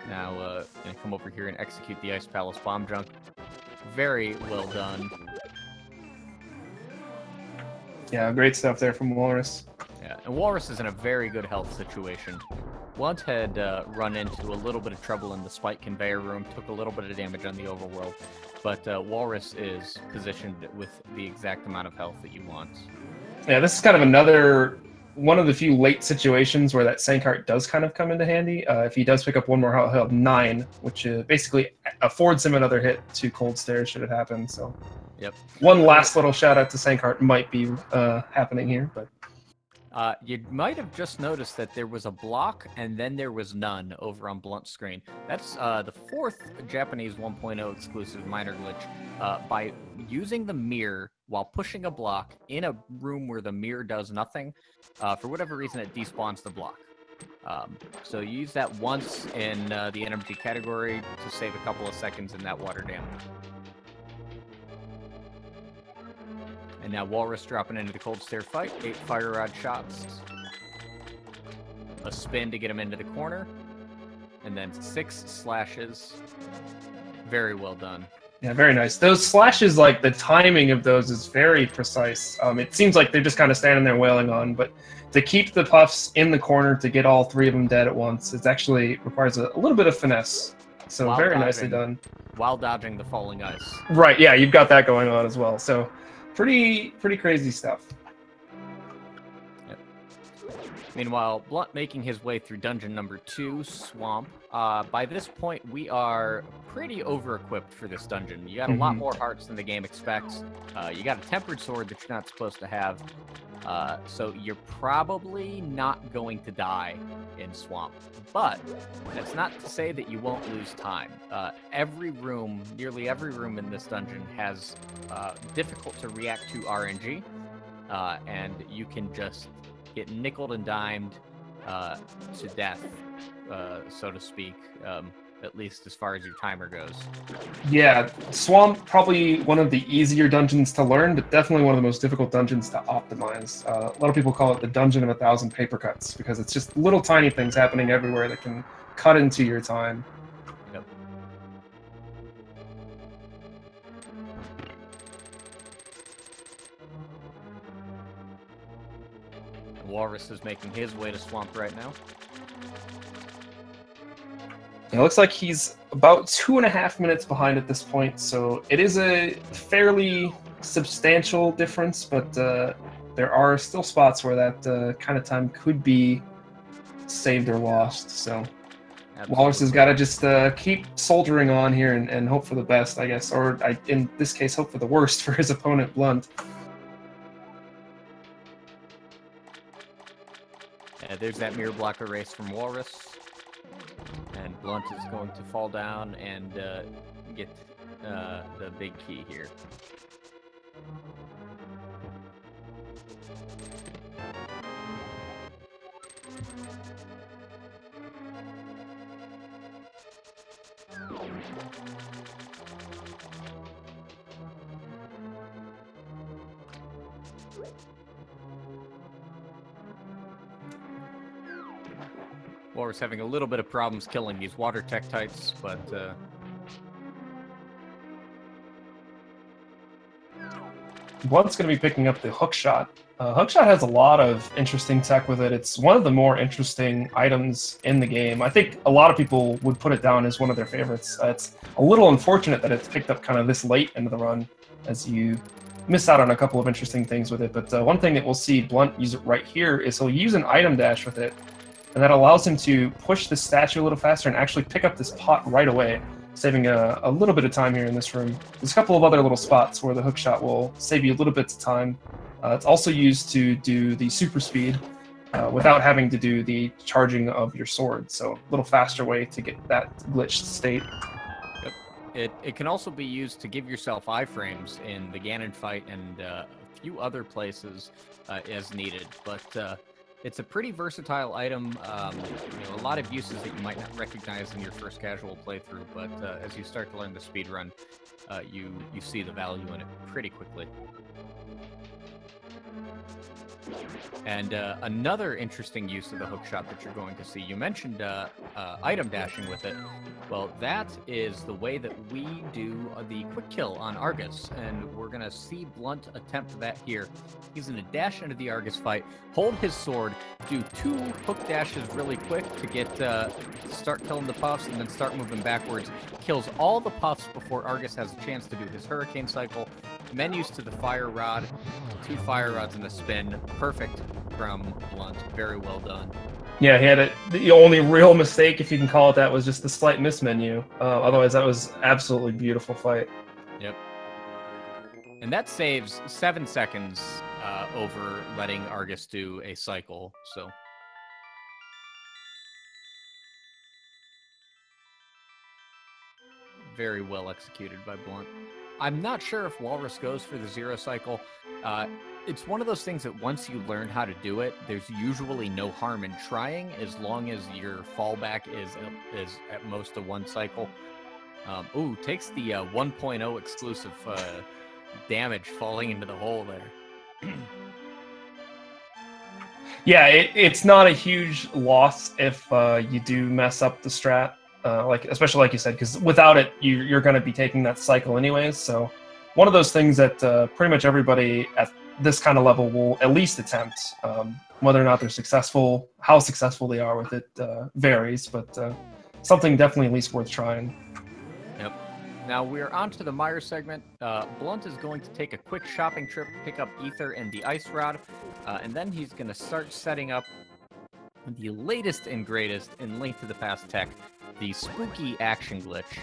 now gonna come over here and execute the Ice Palace bomb jump. Very well done. Yeah, great stuff there from Walrus. Yeah, and Walrus is in a very good health situation. Blunt had run into a little bit of trouble in the spike conveyor room, took a little bit of damage on the overworld, but Walrus is positioned with the exact amount of health that you want. Yeah, this is kind of another one of the few late situations where that Sank Heart does kind of come into handy. If he does pick up one more health, he'll have 9, which basically affords him another hit to Cold Stare should it happen. So, yep. One last little shout out to Sank Heart might be happening here, but. You might have just noticed that there was a block and then there was none over on Blunt's screen. That's the 4th Japanese 1.0 exclusive minor glitch. By using the mirror while pushing a block in a room where the mirror does nothing, for whatever reason it despawns the block. So you use that once in the NMG category to save a couple of seconds in that water damage. And now Walrus dropping into the Cold Stare fight. 8 fire rod shots. A spin to get him into the corner. And then 6 slashes. Very well done. Yeah, very nice. Those slashes, like, the timing of those is very precise. It seems like they're just kind of standing there wailing on, but to keep the puffs in the corner to get all 3 of them dead at once, it actually requires a little bit of finesse. So while very dodging, nicely done. While dodging the falling ice. Right, yeah, you've got that going on as well. So pretty crazy stuff. Yep. Meanwhile, Blunt making his way through dungeon number 2, Swamp. By this point, we are pretty over-equipped for this dungeon. You got a lot more hearts than the game expects. You got a tempered sword that you're not supposed to have. So you're probably not going to die in Swamp. But that's not to say that you won't lose time. Every room, nearly every room in this dungeon has difficult to react to RNG. And you can just get nickeled and dimed to death, so to speak, at least as far as your timer goes. Yeah, Swamp, probably one of the easier dungeons to learn, but definitely one of the most difficult dungeons to optimize. A lot of people call it the dungeon of 1,000 paper cuts, because it's just little tiny things happening everywhere that can cut into your time. Yep. Walrus is making his way to Swamp right now. It looks like he's about 2.5 minutes behind at this point, so it is a fairly substantial difference, but there are still spots where that kind of time could be saved or lost. So absolutely. Walrus has got to just keep soldiering on here and hope for the best, I guess, or in this case, hope for the worst for his opponent, Blunt. There's that mirror blocker race from Walrus. And Blunt is going to fall down and get the big key here. Walrus having a little bit of problems killing these water tektites, but Blunt's going to be picking up the hook shot. Hook shot has a lot of interesting tech with it. It's one of the more interesting items in the game. I think a lot of people would put it down as one of their favorites. It's a little unfortunate that it's picked up kind of this late into the run, as you miss out on a couple of interesting things with it. But one thing that we'll see Blunt use it right here is he'll use an item dash with it, and that allows him to push the statue a little faster and actually pick up this pot right away, saving a little bit of time here in this room. There's a couple of other little spots where the hook shot will save you a little bit of time. It's also used to do the super speed without having to do the charging of your sword, so a little faster way to get that glitched state. Yep. It can also be used to give yourself iframes in the Ganon fight and a few other places as needed, but it's a pretty versatile item. A lot of uses that you might not recognize in your first casual playthrough, but as you start to learn the speedrun, you see the value in it pretty quickly. And another interesting use of the hookshot that you're going to see, you mentioned item dashing with it. Well, that is the way that we do the quick kill on Argus, and we're going to see Blunt attempt that here. He's going to dash into the Argus fight, hold his sword, do 2 hook dashes really quick to get start killing the puffs, and then start moving backwards. Kills all the puffs before Argus has a chance to do his hurricane cycle. Menus to the fire rod, 2 fire rods and a spin. Perfect from Blunt. Very well done. Yeah, he had it. The only real mistake, if you can call it that, was just the slight miss menu. Otherwise, that was absolutely beautiful fight. Yep. And that saves 7 seconds over letting Argus do a cycle. So. Very well executed by Blunt. I'm not sure if Walrus goes for the 0 cycle. It's one of those things that once you learn how to do it, there's usually no harm in trying, as long as your fallback is at most a 1 cycle. Ooh, takes the 1.0 exclusive damage falling into the hole there. Yeah, it's not a huge loss if you do mess up the strat. Especially like you said, because without it, you're going to be taking that cycle anyways. So one of those things that pretty much everybody at this kind of level will at least attempt. Whether or not they're successful, how successful they are with it varies, but something definitely at least worth trying. Yep. Now we're on to the Mire segment. Blunt is going to take a quick shopping trip, pick up Ether and the Ice Rod, and then he's going to start setting up the latest and greatest in Link to the Past tech, the spooky action glitch.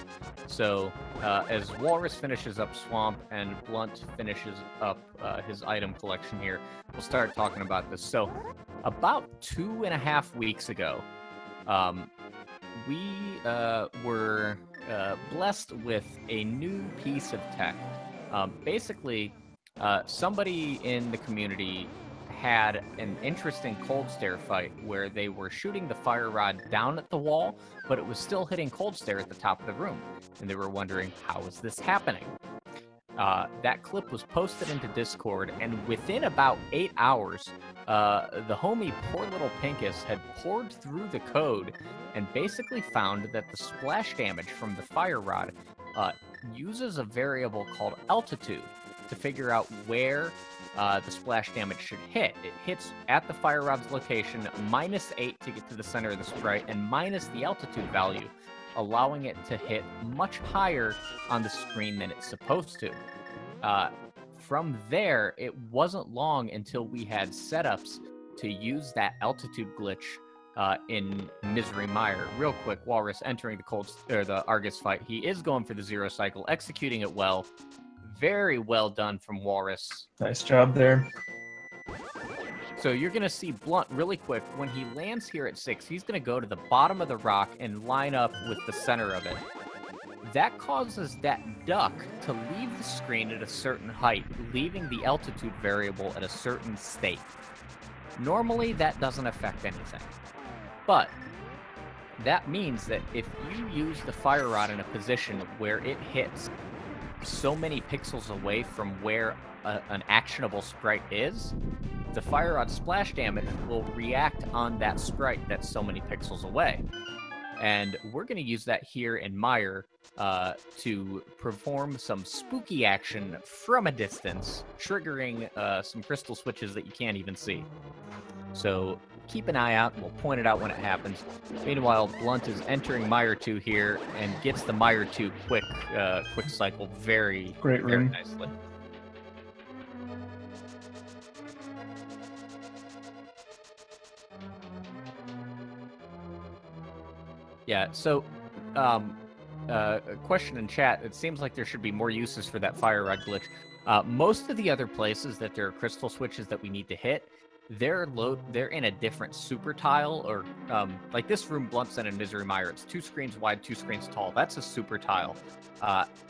So as Walrus finishes up Swamp and Blunt finishes up his item collection here, we'll start talking about this. So about 2.5 weeks ago, we were blessed with a new piece of tech. Basically, somebody in the community had an interesting cold stare fight where they were shooting the fire rod down at the wall, but it was still hitting cold stare at the top of the room. And they were wondering, how is this happening? That clip was posted into Discord, and within about 8 hours, the homie Poor Little Pinkus had poured through the code and basically found that the splash damage from the fire rod uses a variable called altitude to figure out where the splash damage should hit. It hits at the fire rod's location, -8 to get to the center of the sprite, and minus the altitude value, allowing it to hit much higher on the screen than it's supposed to. From there, it wasn't long until we had setups to use that altitude glitch in Misery Mire. Real quick, Walrus entering the Argus fight. He is going for the 0 cycle, executing it well. Very well done from Walrus. Nice job there. So you're going to see Blunt really quick. When he lands here at 6, he's going to go to the bottom of the rock and line up with the center of it. That causes that duck to leave the screen at a certain height, leaving the altitude variable at a certain state. Normally, that doesn't affect anything. But that means that if you use the fire rod in a position where it hits so many pixels away from where an actionable sprite is, the fire rod splash damage will react on that sprite that's so many pixels away. And we're going to use that here in Mire to perform some spooky action from a distance, triggering some crystal switches that you can't even see. So keep an eye out, and we'll point it out when it happens. Meanwhile, Blunt is entering Mire 2 here and gets the Mire 2 quick cycle very nicely. Yeah, so a question in chat, it seems like there should be more uses for that fire rod glitch. Most of the other places that there are crystal switches that we need to hit, they're in a different super tile, or like this room, Blunt's in Misery Mire. It's 2 screens wide, 2 screens tall. That's a super tile.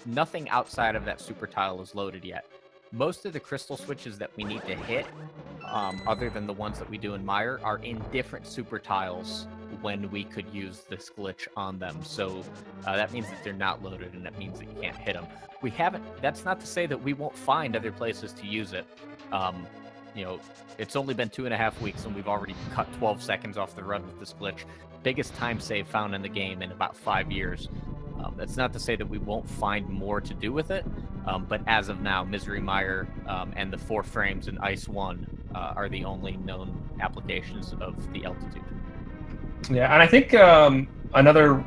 Nothing outside of that super tile is loaded yet. Most of the crystal switches that we need to hit, other than the ones that we do in Mire, are in different super tiles when we could use this glitch on them. So that means that they're not loaded, and that means that you can't hit them. We haven't. That's not to say that we won't find other places to use it. You know, it's only been 2.5 weeks, and we've already cut 12 seconds off the run with this glitch. Biggest time save found in the game in about 5 years. That's not to say that we won't find more to do with it, but as of now, Misery Mire and the 4 frames in Ice 1 are the only known applications of the altitude. Yeah, and I think another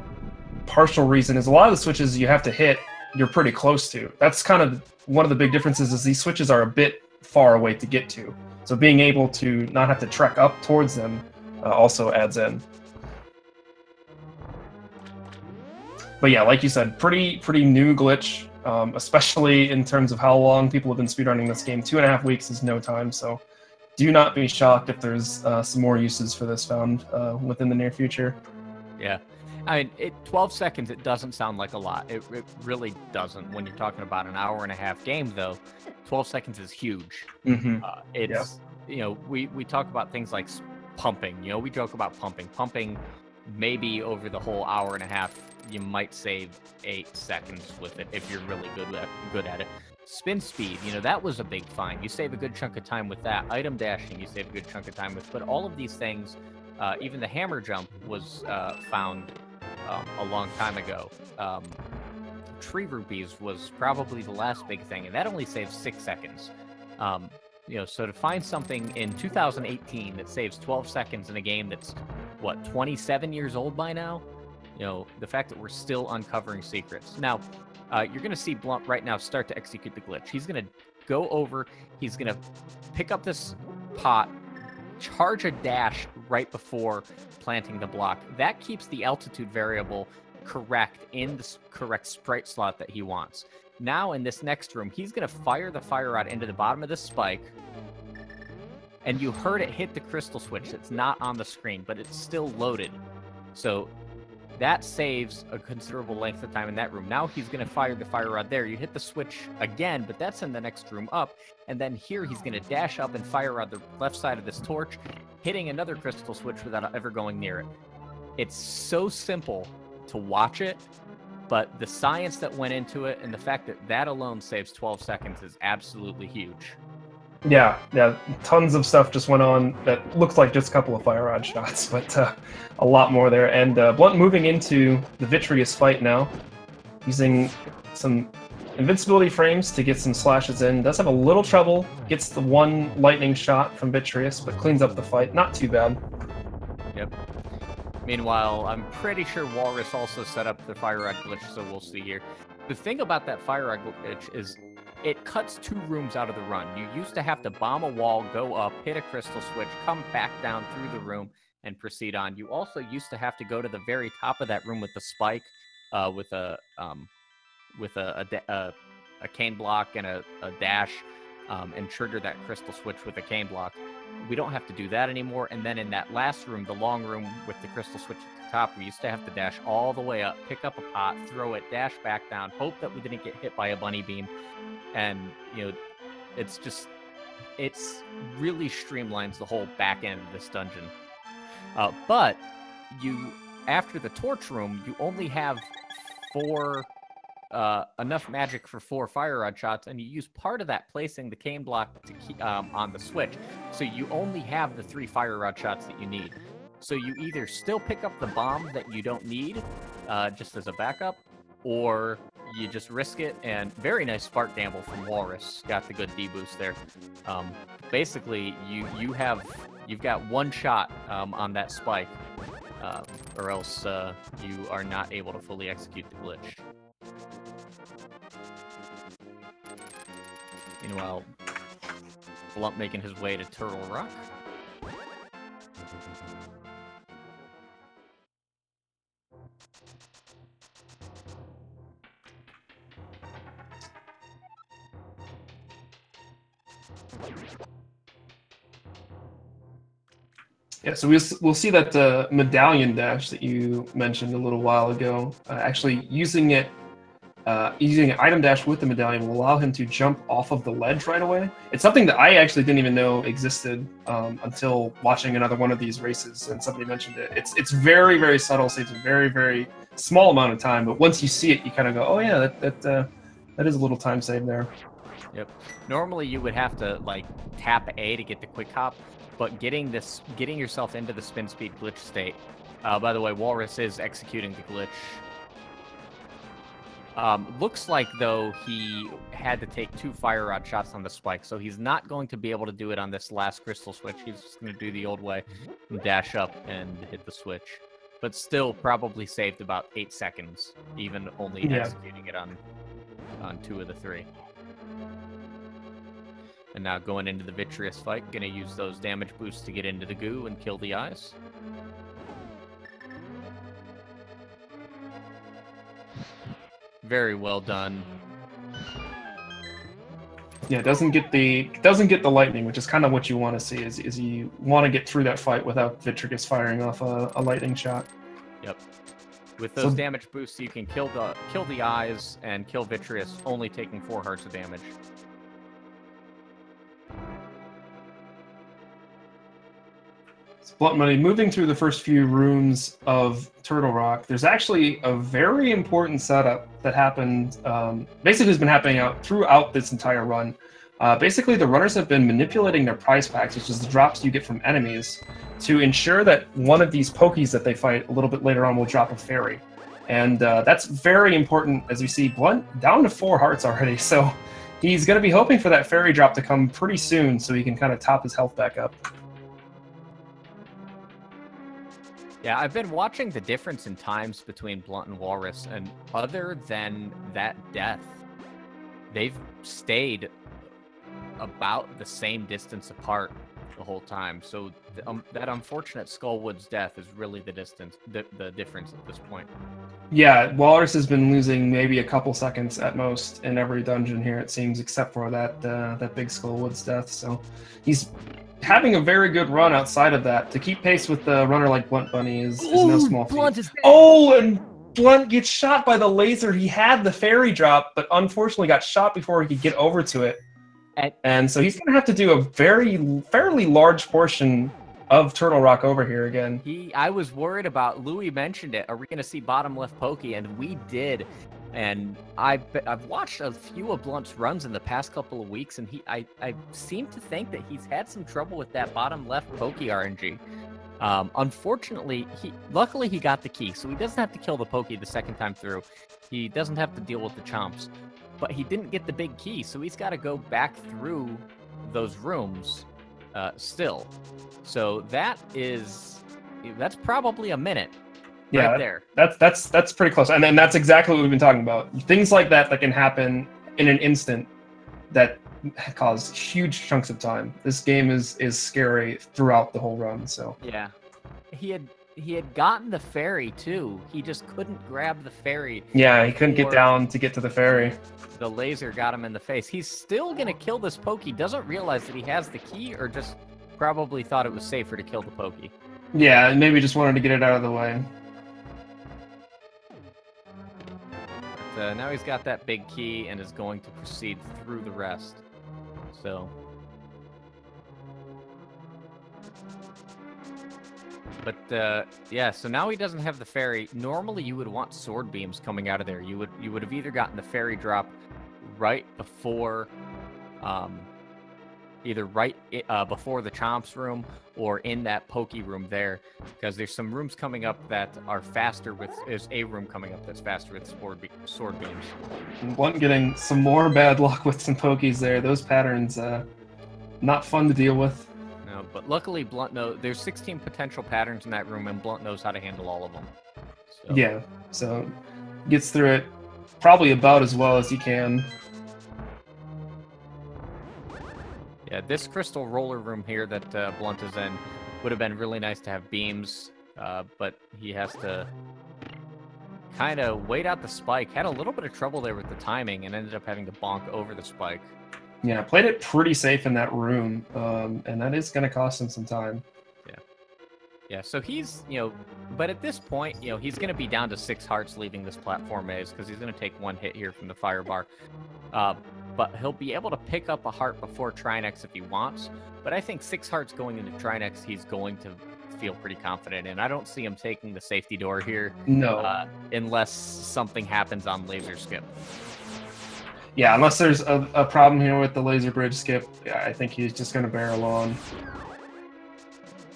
partial reason is a lot of the switches you have to hit, you're pretty close to. That's kind of one of the big differences, is these switches are a bit far away to get to. So being able to not have to trek up towards them also adds in. But yeah, like you said, pretty new glitch, especially in terms of how long people have been speedrunning this game. 2.5 weeks is no time, so do not be shocked if there's some more uses for this found within the near future. Yeah. I mean, 12 seconds, it doesn't sound like a lot. It really doesn't. When you're talking about an 1.5-hour game, though, 12 seconds is huge. Mm-hmm. You know, we talk about things like pumping. You know, we joke about pumping. Pumping, maybe over the whole 1.5 hours, you might save 8 seconds with it if you're really good at it. Spin speed, you know, that was a big find. You save a good chunk of time with that. Item dashing, you save a good chunk of time with. But all of these things, even the hammer jump was found a long time ago. Tree rupees was probably the last big thing, and that only saves 6 seconds. You know, so to find something in 2018 that saves 12 seconds in a game that's, what, 27 years old by now? You know, the fact that we're still uncovering secrets. Now, you're going to see Blunt right now start to execute the glitch. He's going to go over, he's going to pick up this pot, charge a dash right before planting the block. That keeps the altitude variable correct in the correct sprite slot that he wants. Now, in this next room, he's going to fire the fire rod into the bottom of this spike, and you heard it hit the crystal switch. It's not on the screen, but it's still loaded. So that saves a considerable length of time in that room. Now he's going to fire the fire rod there. You hit the switch again, but that's in the next room up. And then here he's going to dash up and fire on the left side of this torch, hitting another crystal switch without ever going near it. It's so simple to watch it, but the science that went into it and the fact that that alone saves 12 seconds is absolutely huge. Yeah, tons of stuff just went on that looked like just a couple of fire rod shots, but a lot more there. And Blunt moving into the Vitreous fight now, using some invincibility frames to get some slashes in. Does have a little trouble, gets the one lightning shot from Vitreous, but cleans up the fight. Not too bad. Yep. Meanwhile, I'm pretty sure Walrus also set up the fire rod glitch, so we'll see here. The thing about that fire rod glitch is it cuts 2 rooms out of the run. You used to have to bomb a wall, go up, hit a crystal switch, come back down through the room, and proceed on. You also used to have to go to the very top of that room with the spike, with a cane block and a dash, and trigger that crystal switch with a cane block. We don't have to do that anymore. And then in that last room, the long room with the crystal switch at the top, we used to have to dash all the way up, pick up a pot, throw it, dash back down, hope that we didn't get hit by a bunny beam. And, you know, it's really streamlines the whole back end of this dungeon. But after the torch room, you only have enough magic for 4 fire rod shots, and you use part of that placing the cane block to keep on the switch. So you only have the 3 fire rod shots that you need. So you either still pick up the bomb that you don't need, just as a backup, or you just risk it. And very nice spark gamble from Walrus. Got the good D boost there. Basically, you've got one shot on that spike, or else you are not able to fully execute the glitch. Meanwhile, Blunt making his way to Turtle Rock. Yeah, so we'll see that the medallion dash that you mentioned a little while ago, actually using an item dash with the medallion will allow him to jump off of the ledge right away. It's something that I actually didn't even know existed until watching another one of these races, and somebody mentioned it. It's very, very subtle, saves a very, very small amount of time, but once you see it, you kind of go, oh yeah, that is a little time saved there. Yep. Normally you would have to like tap A to get the quick hop, but getting yourself into the spin speed glitch state. By the way, Walrus is executing the glitch. Looks like, though, he had to take 2 fire rod shots on the spike, so he's not going to be able to do it on this last crystal switch. He's just going to do the old way and dash up and hit the switch. But still probably saved about 8 seconds, even only executing it on 2 of the 3. And now going into the Vitreous fight, going to use those damage boosts to get into the goo and kill the eyes. Very well done. Yeah, doesn't get the lightning, which is kind of what you want to see. Is you want to get through that fight without Vitreous firing off a lightning shot. Yep. With those damage boosts, you can kill the eyes and kill Vitreous, only taking 4 hearts of damage. BluntBunny, moving through the first few rooms of Turtle Rock, there's actually a very important setup that happened, basically has been happening throughout this entire run. Basically, the runners have been manipulating their prize packs, which is the drops you get from enemies, to ensure that one of these Pokies that they fight a little bit later on will drop a fairy. And that's very important, as you see, Blunt down to 4 hearts already, so he's going to be hoping for that fairy drop to come pretty soon so he can kind of top his health back up. Yeah, I've been watching the difference in times between Blunt and Walrus, and other than that death, they've stayed about the same distance apart the whole time. So that unfortunate Skullwood's death is really the difference at this point. Yeah, Walrus has been losing maybe a couple seconds at most in every dungeon here, it seems, except for that big Skullwood's death. So he's having a very good run outside of that. To keep pace with the runner like BluntBunny is no small feat. Oh, and Blunt gets shot by the laser. He had the fairy drop, but unfortunately got shot before he could get over to it. And so he's going to have to do a fairly large portion of Turtle Rock over here again. I was worried about, Louis mentioned it, are we going to see bottom left pokey? And we did. And I've watched a few of Blunt's runs in the past couple of weeks, and I seem to think that he's had some trouble with that bottom left pokey RNG. Unfortunately, luckily he got the key, so he doesn't have to kill the pokey the second time through. He doesn't have to deal with the chomps. But he didn't get the big key, so he's got to go back through those rooms still. So that's probably a minute. Yeah, right there. That's pretty close. And then that's exactly what we've been talking about. Things like that can happen in an instant that cause huge chunks of time. This game is scary throughout the whole run. So yeah, he had gotten the fairy too. He just couldn't grab the fairy. Yeah, he couldn't get down to get to the fairy. The laser got him in the face. He's still gonna kill this pokey. Doesn't realize that he has the key, or just probably thought it was safer to kill the pokey. Yeah, and maybe just wanted to get it out of the way. Now he's got that big key and is going to proceed through the rest. So, but yeah, so now he doesn't have the fairy. Normally you would want sword beams coming out of there. You would have either gotten the fairy drop right before either right before the Chomps room or in that Pokey room there, because there's some rooms coming up that are faster with. There's a room coming up that's faster with sword beams. Blunt getting some more bad luck with some Pokies there. Those patterns, not fun to deal with. No, but luckily Blunt knows there's 16 potential patterns in that room, and Blunt knows how to handle all of them. So. Yeah, so gets through it probably about as well as he can. Yeah, this crystal roller room here that Blunt is in would have been really nice to have beams, but he has to kind of wait out the spike. Had a little bit of trouble there with the timing and ended up having to bonk over the spike. Yeah, played it pretty safe in that room, and that is going to cost him some time. Yeah, so he's, but at this point, he's going to be down to 6 hearts leaving this platform maze because he's going to take 1 hit here from the fire bar. But he'll be able to pick up a heart before Trinex if he wants. But I think 6 hearts going into Trinex, he's going to feel pretty confident in. I don't see him taking the safety door here. No. Unless something happens on laser skip. Yeah, unless there's a problem here with the laser bridge skip, yeah, I think he's just going to barrel on.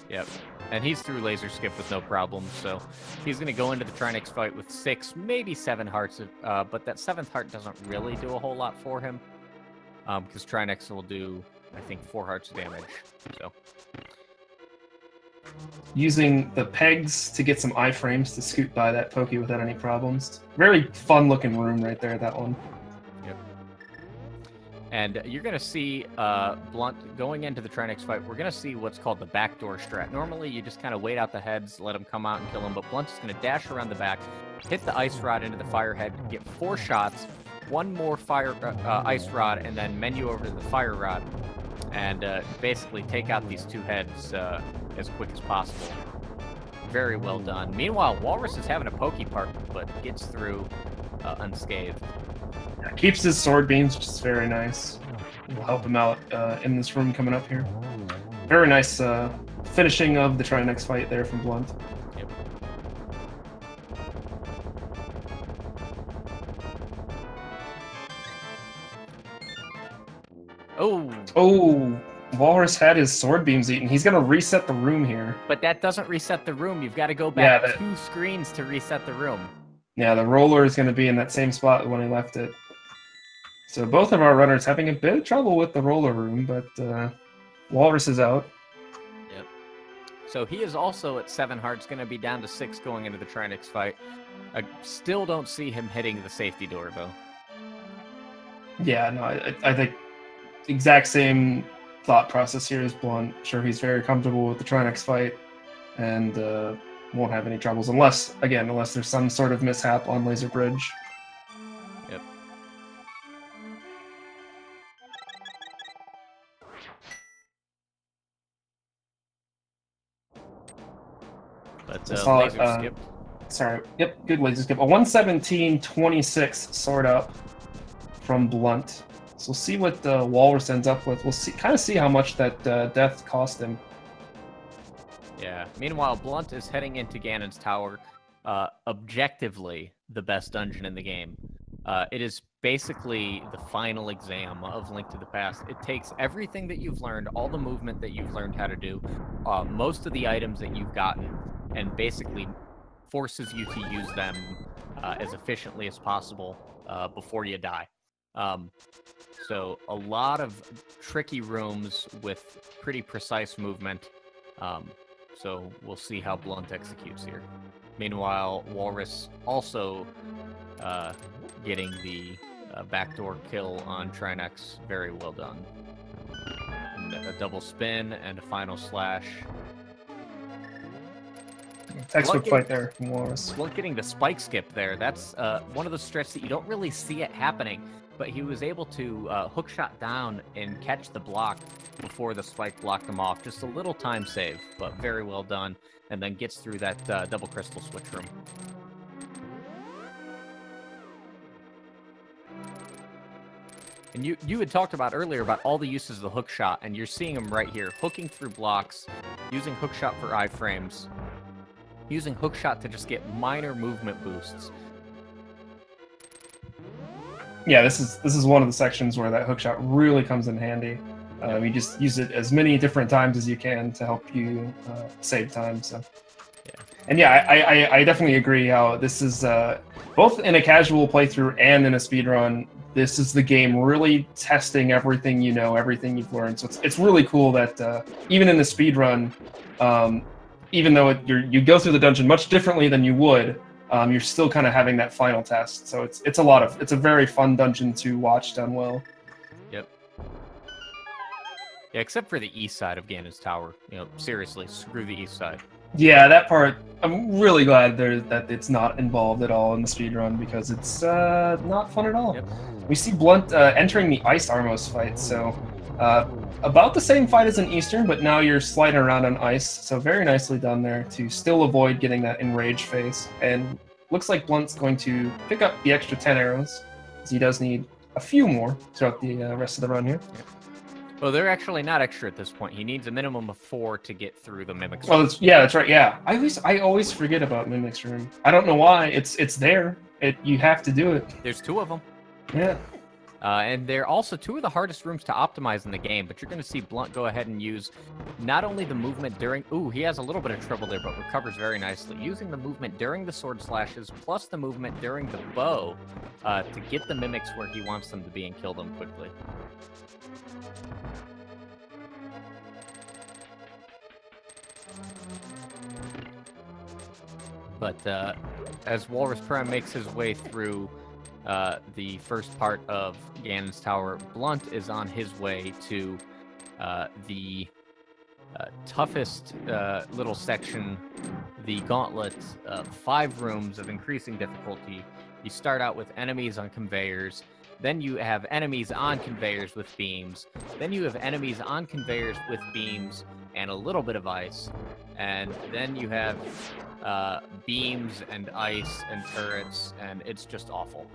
Yep. And he's through laser skip with no problem, so he's going to go into the Trinex fight with 6, maybe 7 hearts, but that 7th heart doesn't really do a whole lot for him, because Trinex will do, I think, 4 hearts of damage, so. Using the pegs to get some iframes to scoot by that Pokey without any problems. Very fun-looking room right there, that one. Yep. And you're going to see Blunt going into the Trinex fight. We're going to see what's called the backdoor strat. Normally, you just kind of wait out the heads, let them come out and kill them, but Blunt is going to dash around the back, hit the ice rod into the fire head, get 4 shots, 1 more ice rod, and then menu over to the fire rod, and basically take out these 2 heads as quick as possible. Very well done. Meanwhile, Walrus is having a pokey part, but gets through unscathed. Keeps his sword beams, which is very nice. Will help him out in this room coming up here. Very nice finishing of the Trinex fight there from Blunt. Yep. Oh, Walrus had his sword beams eaten. He's going to reset the room here. But that doesn't reset the room. You've got to go back 2 screens to reset the room. Yeah, the roller is going to be in that same spot when he left it. So both of our runners having a bit of trouble with the roller room, but Walrus is out. Yep. So he is also at 7 hearts, going to be down to 6 going into the Trinex fight. I still don't see him hitting the safety door, though. Yeah, no, I think exact same thought process here as Blunt. Sure, he's very comfortable with the Trinex fight, and won't have any troubles unless there's some sort of mishap on Laser Bridge. Yep. But laser skip. Sorry. Yep, good laser skip. A 117.26 sword up from Blunt. So we'll see what Walrus ends up with. We'll kind of see how much that death cost him. Yeah. Meanwhile, Blunt is heading into Ganon's tower. Objectively, the best dungeon in the game. It is basically the final exam of Link to the Past. It takes everything that you've learned, all the movement that you've learned how to do, most of the items that you've gotten, and basically forces you to use them as efficiently as possible before you die. So a lot of tricky rooms with pretty precise movement. So we'll see how Blunt executes here. Meanwhile, Walrus also getting the backdoor kill on Trinex. Very well done. And a double spin and a final slash. Textbook fight there from Walrus. Blunt getting the spike skip there. That's one of those stretches that you don't really see it happening, but he was able to hook shot down and catch the block before the spike blocked him off. Just a little time save, but very well done. And then gets through that double crystal switch room. And you had talked about earlier about all the uses of the hook shot, and you're seeing them right here. Hooking through blocks, using hook shot for iframes, using hook shot to just get minor movement boosts. Yeah, this is one of the sections where that hook shot really comes in handy. You just use it as many different times as you can to help you save time. So, Yeah. And yeah, I definitely agree how this is both in a casual playthrough and in a speedrun. This is the game really testing everything you know, everything you've learned. So it's really cool that even in the speedrun, even though you go through the dungeon much differently than you would, you're still kind of having that final test. So it's a very fun dungeon to watch done well. Yep. Yeah, except for the east side of Ganon's Tower. Seriously, screw the east side. Yeah, that part, I'm really glad that it's not involved at all in the speedrun, because it's not fun at all. Yep. We see Blunt entering the Ice Armos fight, so about the same fight as in Eastern, but now you're sliding around on ice, so very nicely done there to still avoid getting that enraged face. And looks like Blunt's going to pick up the extra 10 arrows, as he does need a few more throughout the rest of the run here. Yep. Well, they're actually not extra at this point. He needs a minimum of 4 to get through the Mimic's Room. Oh, that's right. Yeah, I always forget about Mimic's Room. I don't know why. It's there. You have to do it. There's 2 of them. Yeah. And they're also 2 of the hardest rooms to optimize in the game, but you're going to see Blunt go ahead and use not only the movement during... Ooh, he has a little bit of trouble there, but recovers very nicely. Using the movement during the sword slashes, plus the movement during the bow, to get the mimics where he wants them to be and kill them quickly. But as Walrus Prime makes his way through the first part of Ganon's Tower, Blunt is on his way to the toughest little section, the gauntlet, 5 rooms of increasing difficulty. You start out with enemies on conveyors, then you have enemies on conveyors with beams, then you have enemies on conveyors with beams and a little bit of ice, and then you have beams and ice and turrets, and it's just awful.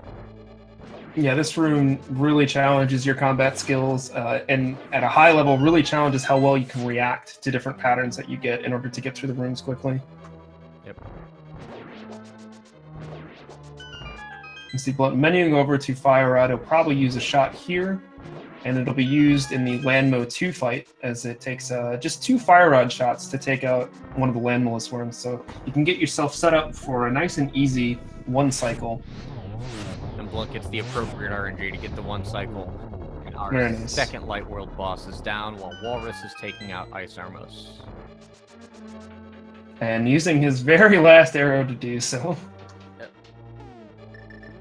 Yeah, this room really challenges your combat skills, and at a high level really challenges how well you can react to different patterns that you get in order to get through the rooms quickly. Yep. You see Blunt menuing over to Fire Rod. He'll probably use a shot here, and it'll be used in the Landmo 2 fight, as it takes just 2 Fire Rod shots to take out one of the Landmolus worms. So you can get yourself set up for a nice and easy 1 cycle. And Blunt gets the appropriate RNG to get the 1 cycle. And our nice. second Light World boss is down, while Walrus is taking out Ice Armos. And using his very last arrow to do so.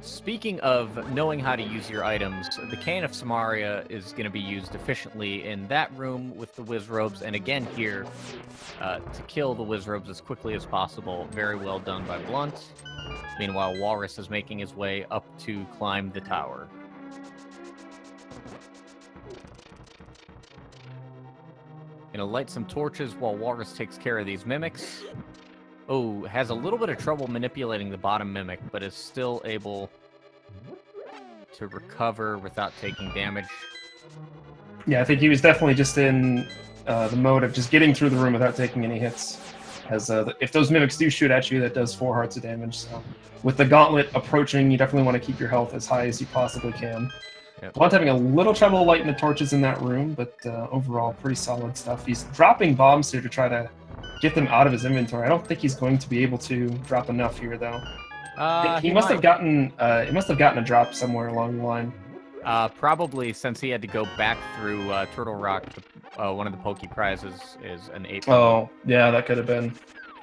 Speaking of knowing how to use your items, the Cane of Samaria is going to be used efficiently in that room with the Wizrobes, and again here to kill the Wizrobes as quickly as possible. Very well done by Blunt. Meanwhile, Walrus is making his way up to climb the tower. Gonna light some torches while Walrus takes care of these mimics. Oh, has a little bit of trouble manipulating the bottom mimic, but is still able to recover without taking damage. Yeah, I think he was definitely just in the mode of just getting through the room without taking any hits. As if those mimics do shoot at you, that does 4 hearts of damage. So with the gauntlet approaching, you definitely want to keep your health as high as you possibly can. Yep. Blunt having a little trouble lighting the torches in that room, but overall pretty solid stuff. He's dropping bombs here to try to get them out of his inventory. I don't think he's going to be able to drop enough here, though. He must have gotten a drop somewhere along the line. Probably, since he had to go back through Turtle Rock. One of the Poke prizes is an 8. Oh, yeah, that could have been.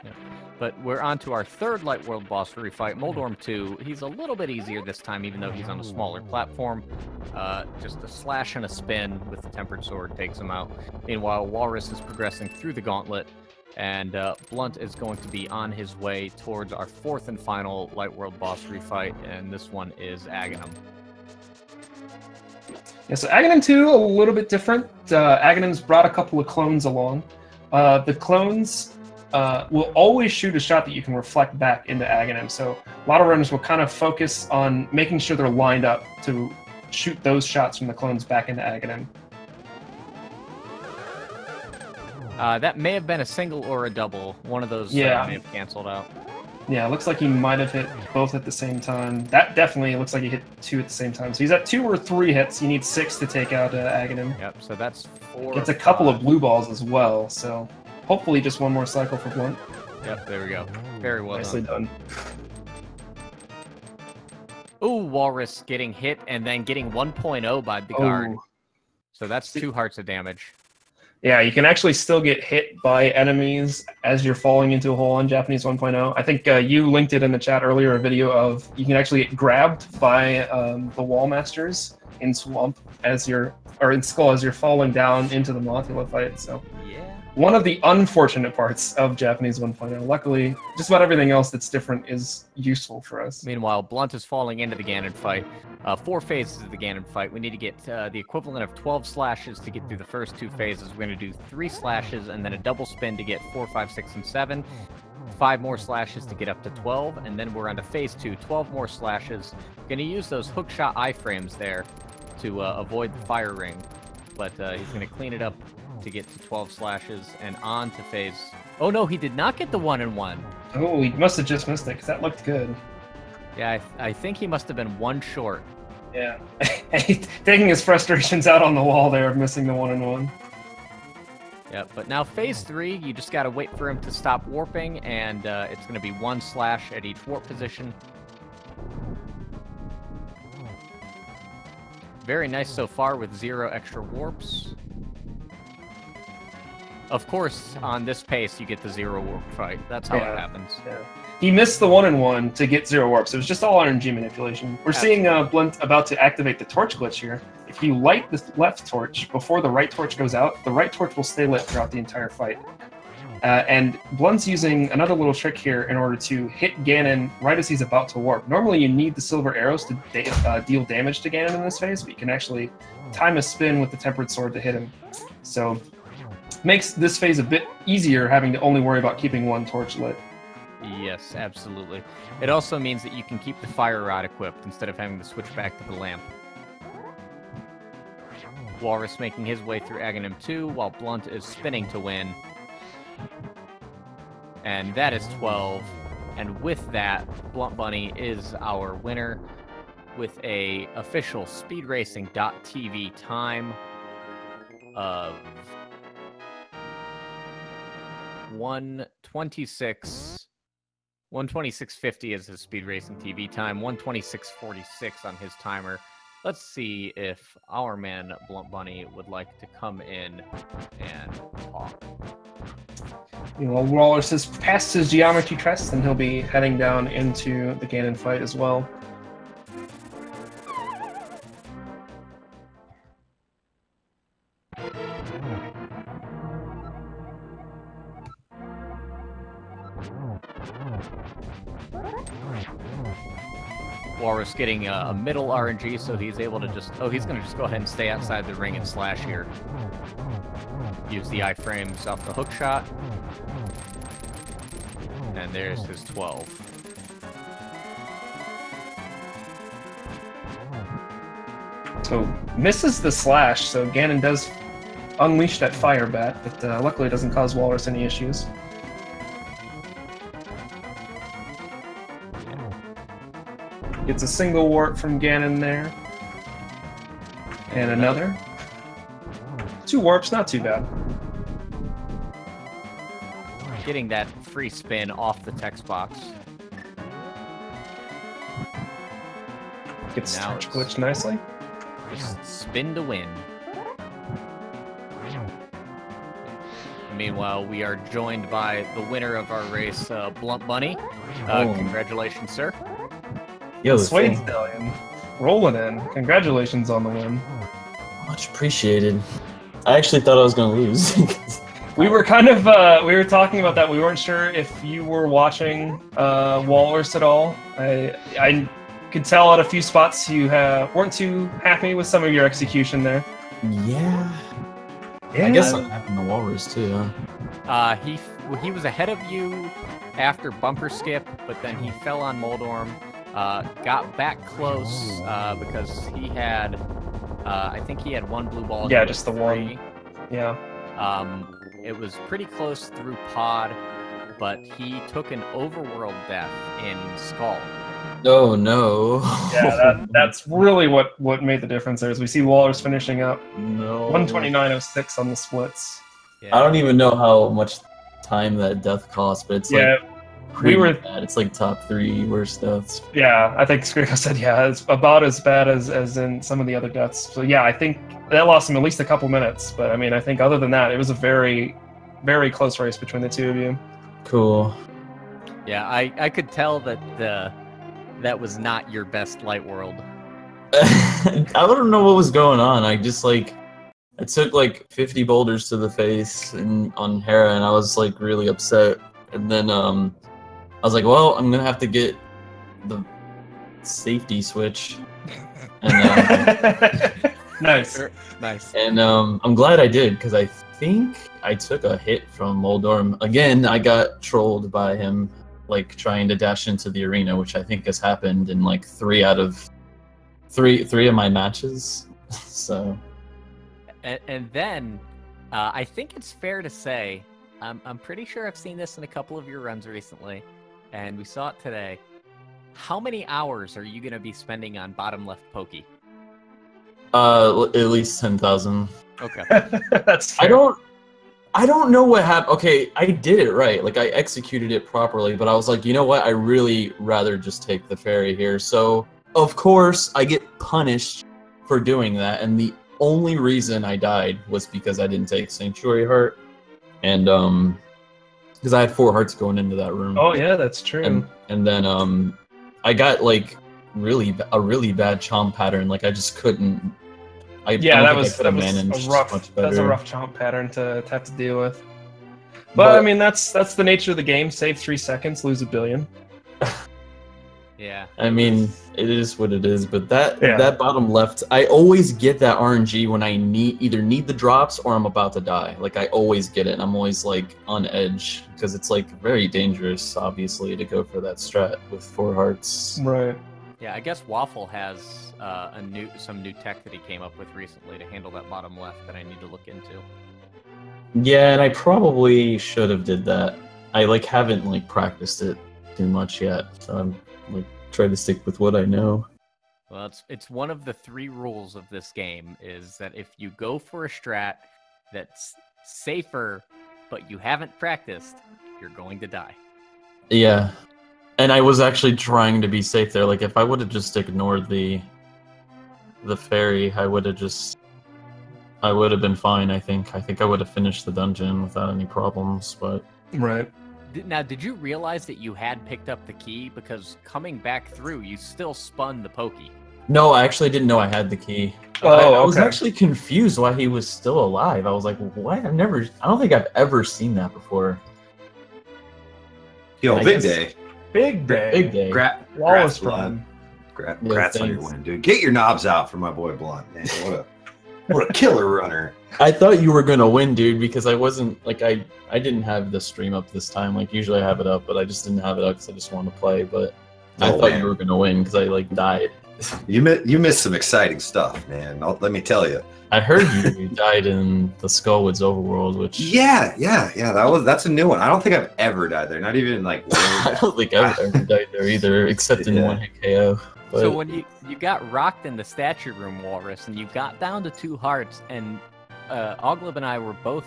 Yeah. But we're on to our 3rd Light World boss refight, Moldorm 2. He's a little bit easier this time, even though he's on a smaller platform. Just a slash and a spin with the Tempered Sword takes him out. Meanwhile, Walrus is progressing through the gauntlet, and Blunt is going to be on his way towards our 4th and final Light World boss refight, and this one is Agahnim. Yeah, so Agahnim 2, a little bit different. Aghanim's brought a couple of clones along. The clones will always shoot a shot that you can reflect back into Agahnim. So a lot of runners will kind of focus on making sure they're lined up to shoot those shots from the clones back into Agahnim. That may have been a single or a double. One of those may have canceled out. Yeah, it looks like he might have hit both at the same time. That definitely looks like he hit 2 at the same time. So he's at 2 or 3 hits. You need 6 to take out Agahnim. Yep, so that's 4. Gets a couple of blue balls as well, so hopefully just one more cycle for Blunt. Yep, there we go. Very well Nicely done. Ooh, Walrus getting hit and then getting 1.0 by the guard. So that's 2 hearts of damage. Yeah, you can actually still get hit by enemies as you're falling into a hole on Japanese 1.0. I think you linked it in the chat earlier, a video of you can actually get grabbed by the wall masters in Swamp in Skull as you're falling down into the Mothula fight. So yeah, one of the unfortunate parts of Japanese 1.0. Luckily, just about everything else that's different is useful for us. Meanwhile, Blunt is falling into the Ganon fight. 4 phases of the Ganon fight. We need to get the equivalent of 12 slashes to get through the first 2 phases. We're going to do 3 slashes and then a double spin to get 4, 5, 6, and 7. 5 more slashes to get up to 12, and then we're on to phase 2. 12 more slashes. Going to use those hookshot iframes there to avoid the fire ring, but he's going to clean it up to get to 12 slashes and on to phase. Oh no, he did not get the 1-in-1. Oh, he must have just missed it because that looked good. Yeah, I think he must have been 1 short. Yeah, taking his frustrations out on the wall there of missing the 1-in-1. Yeah, but now phase 3, you just got to wait for him to stop warping, and it's going to be 1 slash at each warp position. Very nice so far with 0 extra warps. Of course, on this pace, you get the 0 warp fight. That's how it happens. Yeah. He missed the 1-in-1 to get 0 warps. It was just all NMG manipulation. We're seeing Blunt about to activate the torch glitch here. If you light the left torch before the right torch goes out, the right torch will stay lit throughout the entire fight. And Blunt's using another little trick here in order to hit Ganon right as he's about to warp. Normally you need the silver arrows to deal damage to Ganon in this phase, but you can actually time a spin with the tempered sword to hit him. So makes this phase a bit easier having to only worry about keeping 1 torch lit. Yes, absolutely. It also means that you can keep the fire rod equipped instead of having to switch back to the lamp. Walrus making his way through Agahnim 2 while Blunt is spinning to win. And that is 12. And with that, BluntBunny is our winner with a official speedracing.tv time of 126.50 is his Speed Racing TV time, 126.46 on his timer. Let's see if our man BluntBunny would like to come in and talk. Walrus has passed his geometry test, and he'll be heading down into the Ganon fight as well. Walrus getting a middle RNG, so he's able to just... Oh, he's going to just go ahead and stay outside the ring and slash here. Use the iframes off the hook shot. And there's his 12. So, misses the slash, so Ganon does unleash that fire bat, but luckily it doesn't cause Walrus any issues. Gets a single warp from Ganon there. And another. 2 warps, not too bad. Getting that free spin off the text box. Gets torch glitched nicely. Just spin to win. Meanwhile, we are joined by the winner of our race, BluntBunny. Congratulations, sir. Yo, Suede Stallion, rolling in. Congratulations on the win. Much appreciated. I actually thought I was gonna lose. We were kind of we were talking about that. We weren't sure if you were watching Walrus at all. I could tell at a few spots you weren't too happy with some of your execution there. Yeah. I guess that happened to Walrus too. Huh? He was ahead of you after bumper skip, but then he fell on Moldorm. Got back close because he had, I think he had 1 blue ball. Yeah, just the 1. Yeah. It was pretty close through pod. but he took an overworld death in Skull. Oh no. Yeah, that's really what made the difference there. Is we see Walrus finishing up No. 129.06 on the splits. Yeah. I don't even know how much time that death cost, but it's Yeah, like pretty we were. bad. It's like top 3 worst deaths. Yeah, I think Skriko said it's about as bad as in some of the other deaths. So yeah, I think that lost him at least a couple minutes. But I mean, I think other than that, it was a very, very close race between the two of you. Cool. Yeah, I could tell that that was not your best light world. I don't know what was going on. I just like I took like 50 boulders to the face on Hera, and I was like really upset. And then I was like, well, I'm gonna have to get the safety switch. And, Nice. Nice. And I'm glad I did, because I think I took a hit from Moldorm. Again, I got trolled by him, like trying to dash into the arena, which I think has happened in like three of my matches. So. And then, I think it's fair to say, I'm pretty sure I've seen this in a couple of your runs recently, and we saw it today. How many hours are you going to be spending on bottom left pokey? At least 10,000. Okay. That's fair. I don't know what happened. Okay, I did it right. Like, I executed it properly, but I was like, you know what? I really rather just take the ferry here. So, of course, I get punished for doing that, and the only reason I died was because I didn't take Sanctuary Heart, and because I had 4 hearts going into that room. Oh yeah, that's true. And then I got like a really bad chomp pattern. Like I just couldn't. That was a rough chomp pattern to have to deal with. But I mean, that's the nature of the game. Save 3 seconds, lose 1 billion. Yeah. I mean, it is what it is. But that bottom left, I always get that RNG when I either need the drops or I'm about to die. Like I always get it, and I'm always like on edge because it's like very dangerous, obviously, to go for that strat with 4 hearts. Right. Yeah, I guess Waffle has some new tech that he came up with recently to handle that bottom left that I need to look into. Yeah, and I probably should have did that. I like haven't like practiced it too much yet, so I'm like trying to stick with what I know. Well, it's one of the 3 rules of this game is that if you go for a strat that's safer, but you haven't practiced, you're going to die. Yeah. And I was actually trying to be safe there. Like, if I would have just ignored the ferry, I would have been fine, I think. I think I would have finished the dungeon without any problems, but... Right. Now, did you realize that you had picked up the key? Because coming back through, you still spun the pokey. No, I actually didn't know I had the key. Oh, I was actually confused why he was still alive. I was like, what? I don't think I've ever seen that before. Yo, big day. Big day. Big day. Wallace Prime. Congrats on your win, dude. Get your knobs out for my boy Blunt, man. What a killer runner. I thought you were gonna win, dude, because I wasn't like I didn't have the stream up this time. Like usually I have it up, but I just didn't have it up because I just wanted to play. But I thought you were gonna win because I like died. You missed some exciting stuff, man. Let me tell you. I heard you died in the Skullwoods Overworld, which That's a new one. I don't think I've ever died there. Not even like. I don't think I've ever died there either, except in one hit KO. But... So when you got rocked in the statue room, Walrus, and you got down to 2 hearts, and Oglib and I were both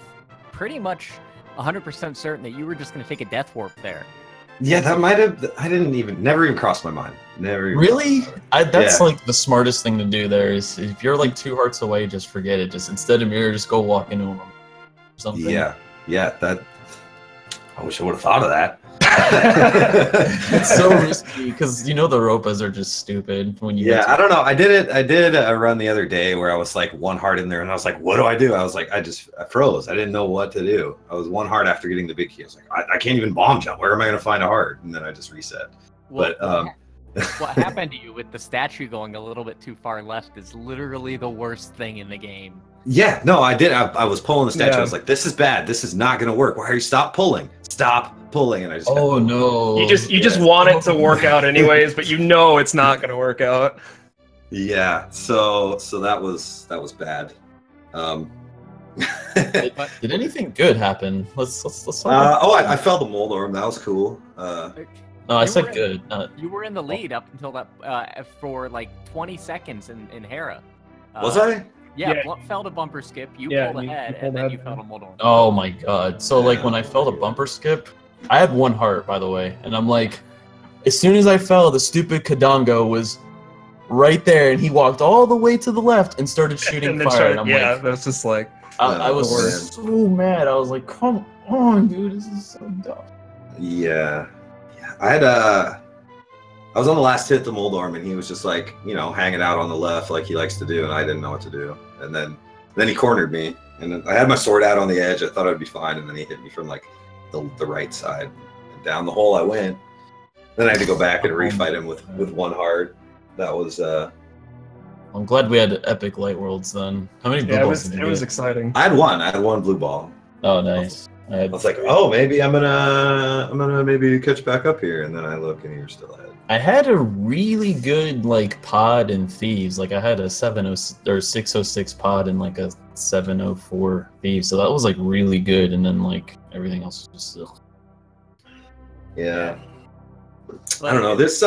pretty much 100% certain that you were just going to take a death warp there. Yeah, that might have. Never even crossed my mind. Never. Even really? That's like the smartest thing to do there is if you're like 2 hearts away, just forget it. Just instead of Mire, just go walk into them. Something. Yeah. That. I wish I would have thought of that. It's so risky because you know the Ropas are just stupid when you. Yeah, I don't know. I did a run the other day where I was like 1 heart in there, and I was like, "What do I do?" I was like, I froze. I didn't know what to do. I was 1 heart after getting the big key. I was like, I can't even bomb jump. Where am I going to find a heart? And then I just reset. What happened to you with the statue going a little bit too far left is literally the worst thing in the game. Yeah, no, I did. I was pulling the statue. Yeah. I was like, "This is bad. This is not going to work. Why are you stop pulling? Stop pulling!" And I just no! You just want it to work out anyways, but you know it's not going to work out. Yeah, so that was bad. Did anything good happen? Let's talk about I fell the mold orm. That was cool. No, I said good. You were in the lead up until that for like 20 seconds in Hera. Was I? Yeah, Yeah. Blunt fell to bumper skip. You Yeah, pulled you ahead, pulled and then ahead. you fell to mold orm. Oh my god. So like when I fell to bumper skip, I had 1 heart by the way, and I'm like, as soon as I fell, the stupid Kadongo was right there, and he walked all the way to the left and started shooting And then fire. And I'm yeah, like, that's just like. I was Oh, so mad. I was like, come on, dude, this is so dumb. Yeah. I had I was on the last hit the Moldorm, and he was just like, you know, hanging out on the left like he likes to do, and I didn't know what to do. And then he cornered me, and then I had my sword out on the edge. I thought I'd be fine, and then he hit me from like the right side, and down the hole I went. Then I had to go back and refight him with 1 heart. That was I'm glad we had epic light worlds then. How many blue Yeah, balls did it you was get? exciting. I had 1. I had 1 blue ball. Oh, nice. I was like, oh, maybe I'm gonna maybe catch back up here, and then I look, and you're still ahead. I had a really good like pod in thieves. Like I had a 606 pod and like a 704 thieves. So that was like really good. And then like everything else was just ugh. Yeah. I don't know. This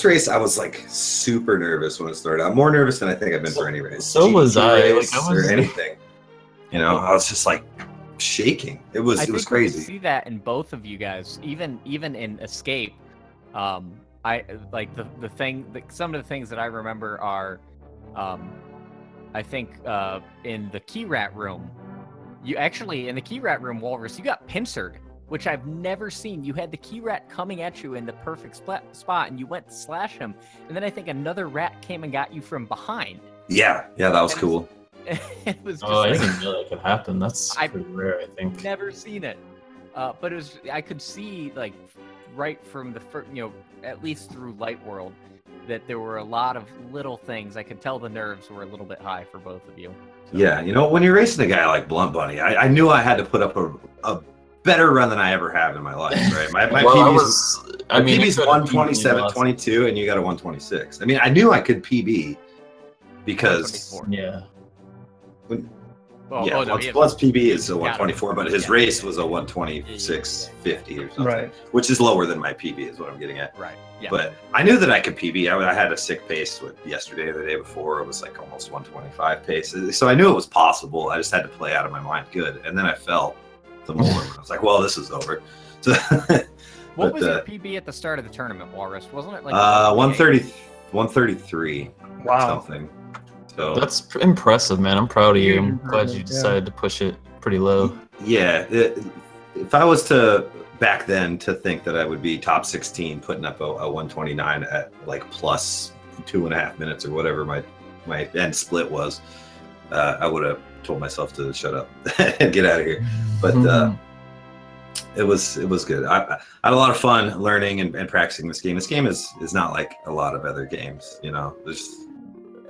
race, I was like super nervous when it started. I'm more nervous than I think I've been for any race. So was I. Race Like, I was or anything. You know, I was just like shaking. It was I crazy. see that in both of you guys, even in Escape. I like some of the things that I remember are, I think in the key rat room, you actually in the key rat room, Walrus, you got pincered, which I've never seen. You had the key rat coming at you in the perfect spot, and you went to slash him, and then I think another rat came and got you from behind. Yeah, that was cool. It was just I like, didn't know that could happen. That's I've pretty rare, I think. never seen it. But it was, I could see like right from the first, at least through Light World, that there were a lot of little things. I could tell the nerves were a little bit high for both of you. So. Yeah, you know, when you're racing a guy like BluntBunny, I knew I had to put up a better run than I ever have in my life, right? My PB's 127.22, and you got a 126. I mean, I knew I could PB because Blood's PB is a 124, but his race was a 126.50 or something, Right. which is lower than my PB, is what I'm getting at. Right. Yeah. But I knew that I could PB. I had a sick pace with yesterday or the day before. It was like almost 125 pace, so I knew it was possible. I just had to play out of my mind good, and then I fell the molar. I was like, well, this is over. So, what was your PB at the start of the tournament, Walrus? Wasn't it like 133? Wow. Something. So that's impressive, man. I'm proud of you. I'm glad you decided to push it pretty low. Yeah. If I was to back then to think that I would be top 16 putting up a 129 at like plus 2.5 minutes or whatever my end split was, I would have told myself to shut up and get out of here. But it was good. I had a lot of fun learning and practicing this game. This game is not like a lot of other games, you know. There's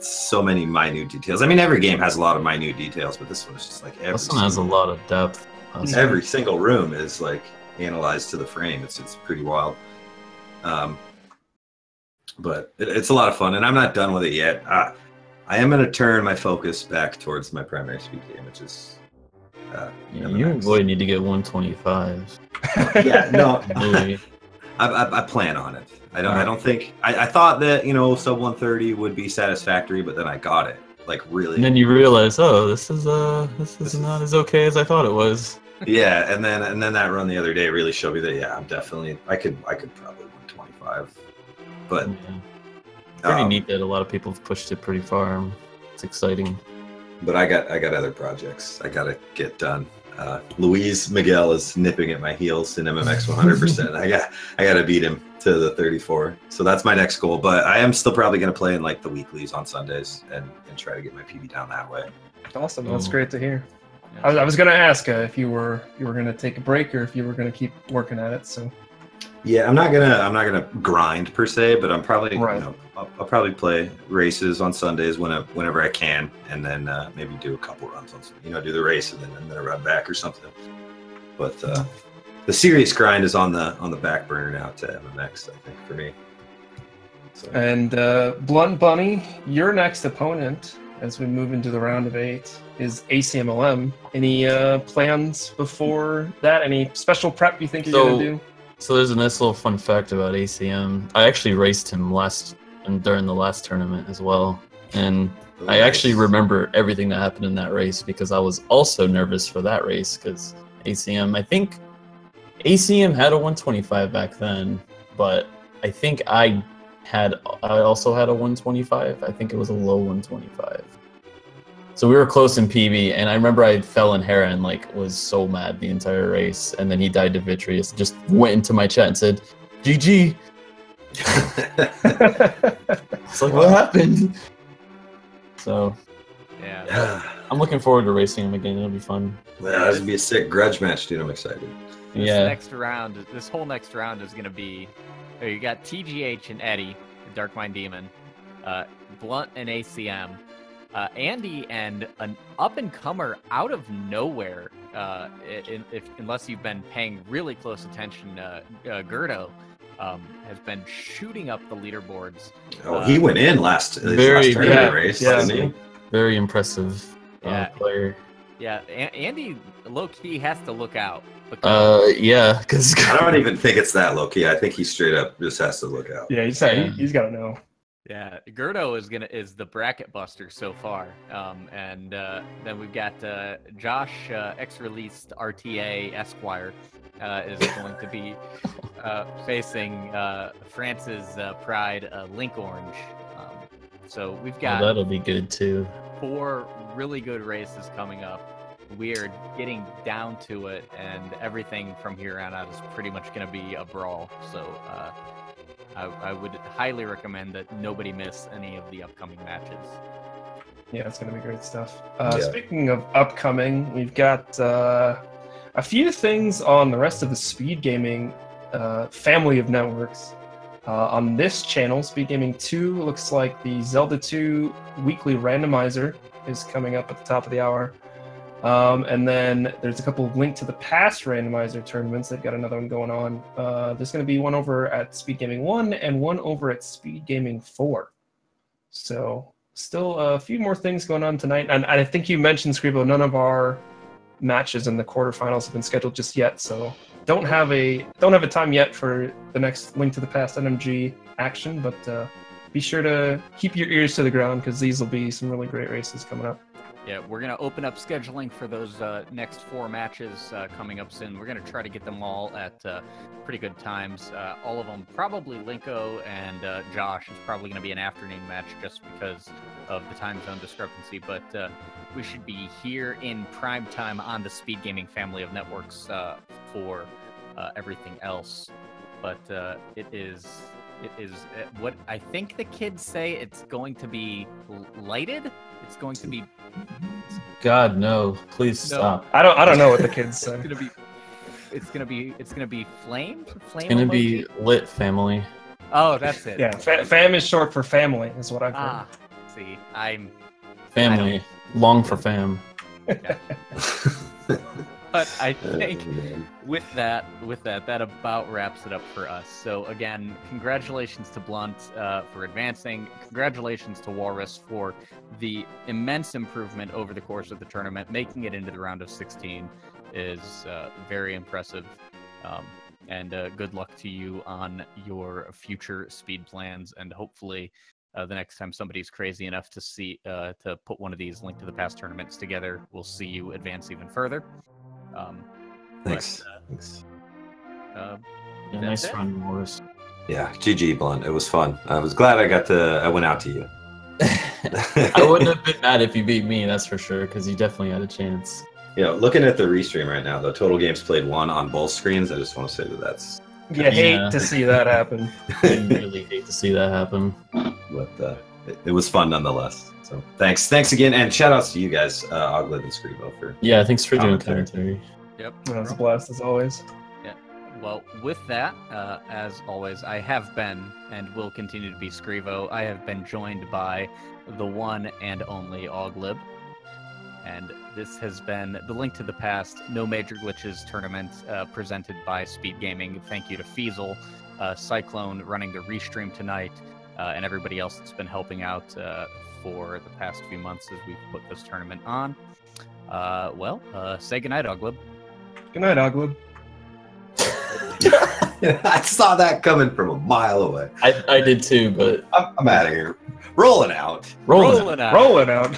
so many minute details. I mean, every game has a lot of minute details, but this one is just like this one has a lot of depth. Every single room is like analyzed to the frame. It's pretty wild. But it's a lot of fun, and I'm not done with it yet. I am going to turn my focus back towards my primary speed game, which is you really need to get 125. Yeah, no, I plan on it. I don't think I thought that, you know, sub 130 would be satisfactory, but then I got it like really. And then you realize, oh, this is not as okay as I thought it was. Yeah, and then that run the other day really showed me that I'm definitely I could probably 125, but pretty neat that a lot of people have pushed it pretty far. It's exciting. But I got other projects I gotta get done. Luis Miguel is nipping at my heels in MMX 100%. I got to beat him to the 34. So that's my next goal. But I am still probably going to play in like the weeklies on Sundays and try to get my PB down that way. Awesome. That's great to hear. I was going to ask if you were going to take a break or if you were going to keep working at it. So yeah, I'm not gonna grind per se, but I'm probably I'll probably play races on Sundays whenever I can, and then maybe do a couple runs on, do the race and then a run back or something. But the serious grind is on the back burner now to MMX, I think, for me. So. And BluntBunny, your next opponent as we move into the round of 8 is ACMLM. Any plans before that? Any special prep you think you're going to do? So there's a nice little fun fact about ACM. I actually raced him during the last tournament as well. And I actually remember everything that happened in that race because I was also nervous for that race because ACM, I think ACM had a 125 back then, but I think I also had a 125. I think it was a low 125. So we were close in PB, and I remember I fell in Hera and like was so mad the entire race, and then he died to Vitreous. Just went into my chat and said, "GG." It's like, what happened? So Yeah. I'm looking forward to racing him again. It'll be fun. Well, that's gonna be a sick grudge match, dude. I'm excited. This whole next round is gonna be. You got TGH and Eddie, the Darkmind Demon, Blunt and ACM, Andy and an up-and-comer out of nowhere, unless you've been paying really close attention, Gerdo has been shooting up the leaderboards. Oh, he went in last Very tournament race, didn't he? Very impressive player. Yeah, Andy low-key has to look out. Yeah, because I don't even think it's that low key. I think he straight up just has to look out. Yeah, he's got to know. Yeah, Gerdo is the bracket buster so far, and then we've got Josh, ex-released RTA Esquire, is going to be facing France's Pride Link Orange. So we've got that'll be good too. 4 really good races coming up. We are getting down to it, and everything from here on out is pretty much going to be a brawl. So I would highly recommend that nobody miss any of the upcoming matches. Yeah, it's going to be great stuff. Speaking of upcoming, we've got a few things on the rest of the Speed Gaming family of networks. On this channel, Speed Gaming 2, looks like the Zelda 2 weekly randomizer is coming up at the top of the hour. And then there's a couple of Link to the Past randomizer tournaments. They've got another one going on. There's going to be one over at Speed Gaming 1 and one over at Speed Gaming 4. So still a few more things going on tonight. And I think you mentioned, Scribo, none of our matches in the quarterfinals have been scheduled just yet. So don't have a time yet for the next Link to the Past NMG action. But be sure to keep your ears to the ground because these will be some really great races coming up. Yeah, we're going to open up scheduling for those next 4 matches coming up soon. We're going to try to get them all at pretty good times. All of them, probably Linko and Josh is probably going to be an afternoon match just because of the time zone discrepancy. But we should be here in prime time on the Speed Gaming family of networks for everything else. But it is what I think the kids say. It's going to be lighted. It's going to be. God no! Please stop. I don't know what the kids say. It's gonna be flamed. It's gonna be lit family. Oh, that's it. Yeah, fam is short for family, is what I've heard. See, I'm family. Long for fam. Yeah. But I think with that about wraps it up for us. So again, congratulations to Blunt for advancing. Congratulations to Walrus for the immense improvement over the course of the tournament. Making it into the round of 16 is very impressive. And good luck to you on your future speed plans. And hopefully the next time somebody's crazy enough to to put one of these Link to the Past tournaments together, we'll see you advance even further. Thanks. Nice run, Morris. Yeah, GG, Blunt. It was fun. I was glad I went out to you. I wouldn't have been mad if you beat me, that's for sure, because you definitely had a chance. You know, looking at the restream right now, the total games played 1 on both screens. I just want to say that's. You hate to see that happen. I really hate to see that happen. But it was fun nonetheless. So thanks again, and shout outs to you guys, Oglid and Scribo, for thanks for doing commentary. Yep, that was a blast as always. Yeah. Well, with that, as always, I have been and will continue to be Scrivo. I have been joined by the one and only Oglib, and this has been the Link to the Past No Major Glitches tournament presented by Speed Gaming. Thank you to Feasel, Cyclone running the restream tonight, and everybody else that's been helping out for the past few months as we've put this tournament on. Say goodnight, Oglib. Good night, Oglib. I saw that coming from a mile away. I did too, but I'm out of here. Rolling out. Rolling out. Rolling out.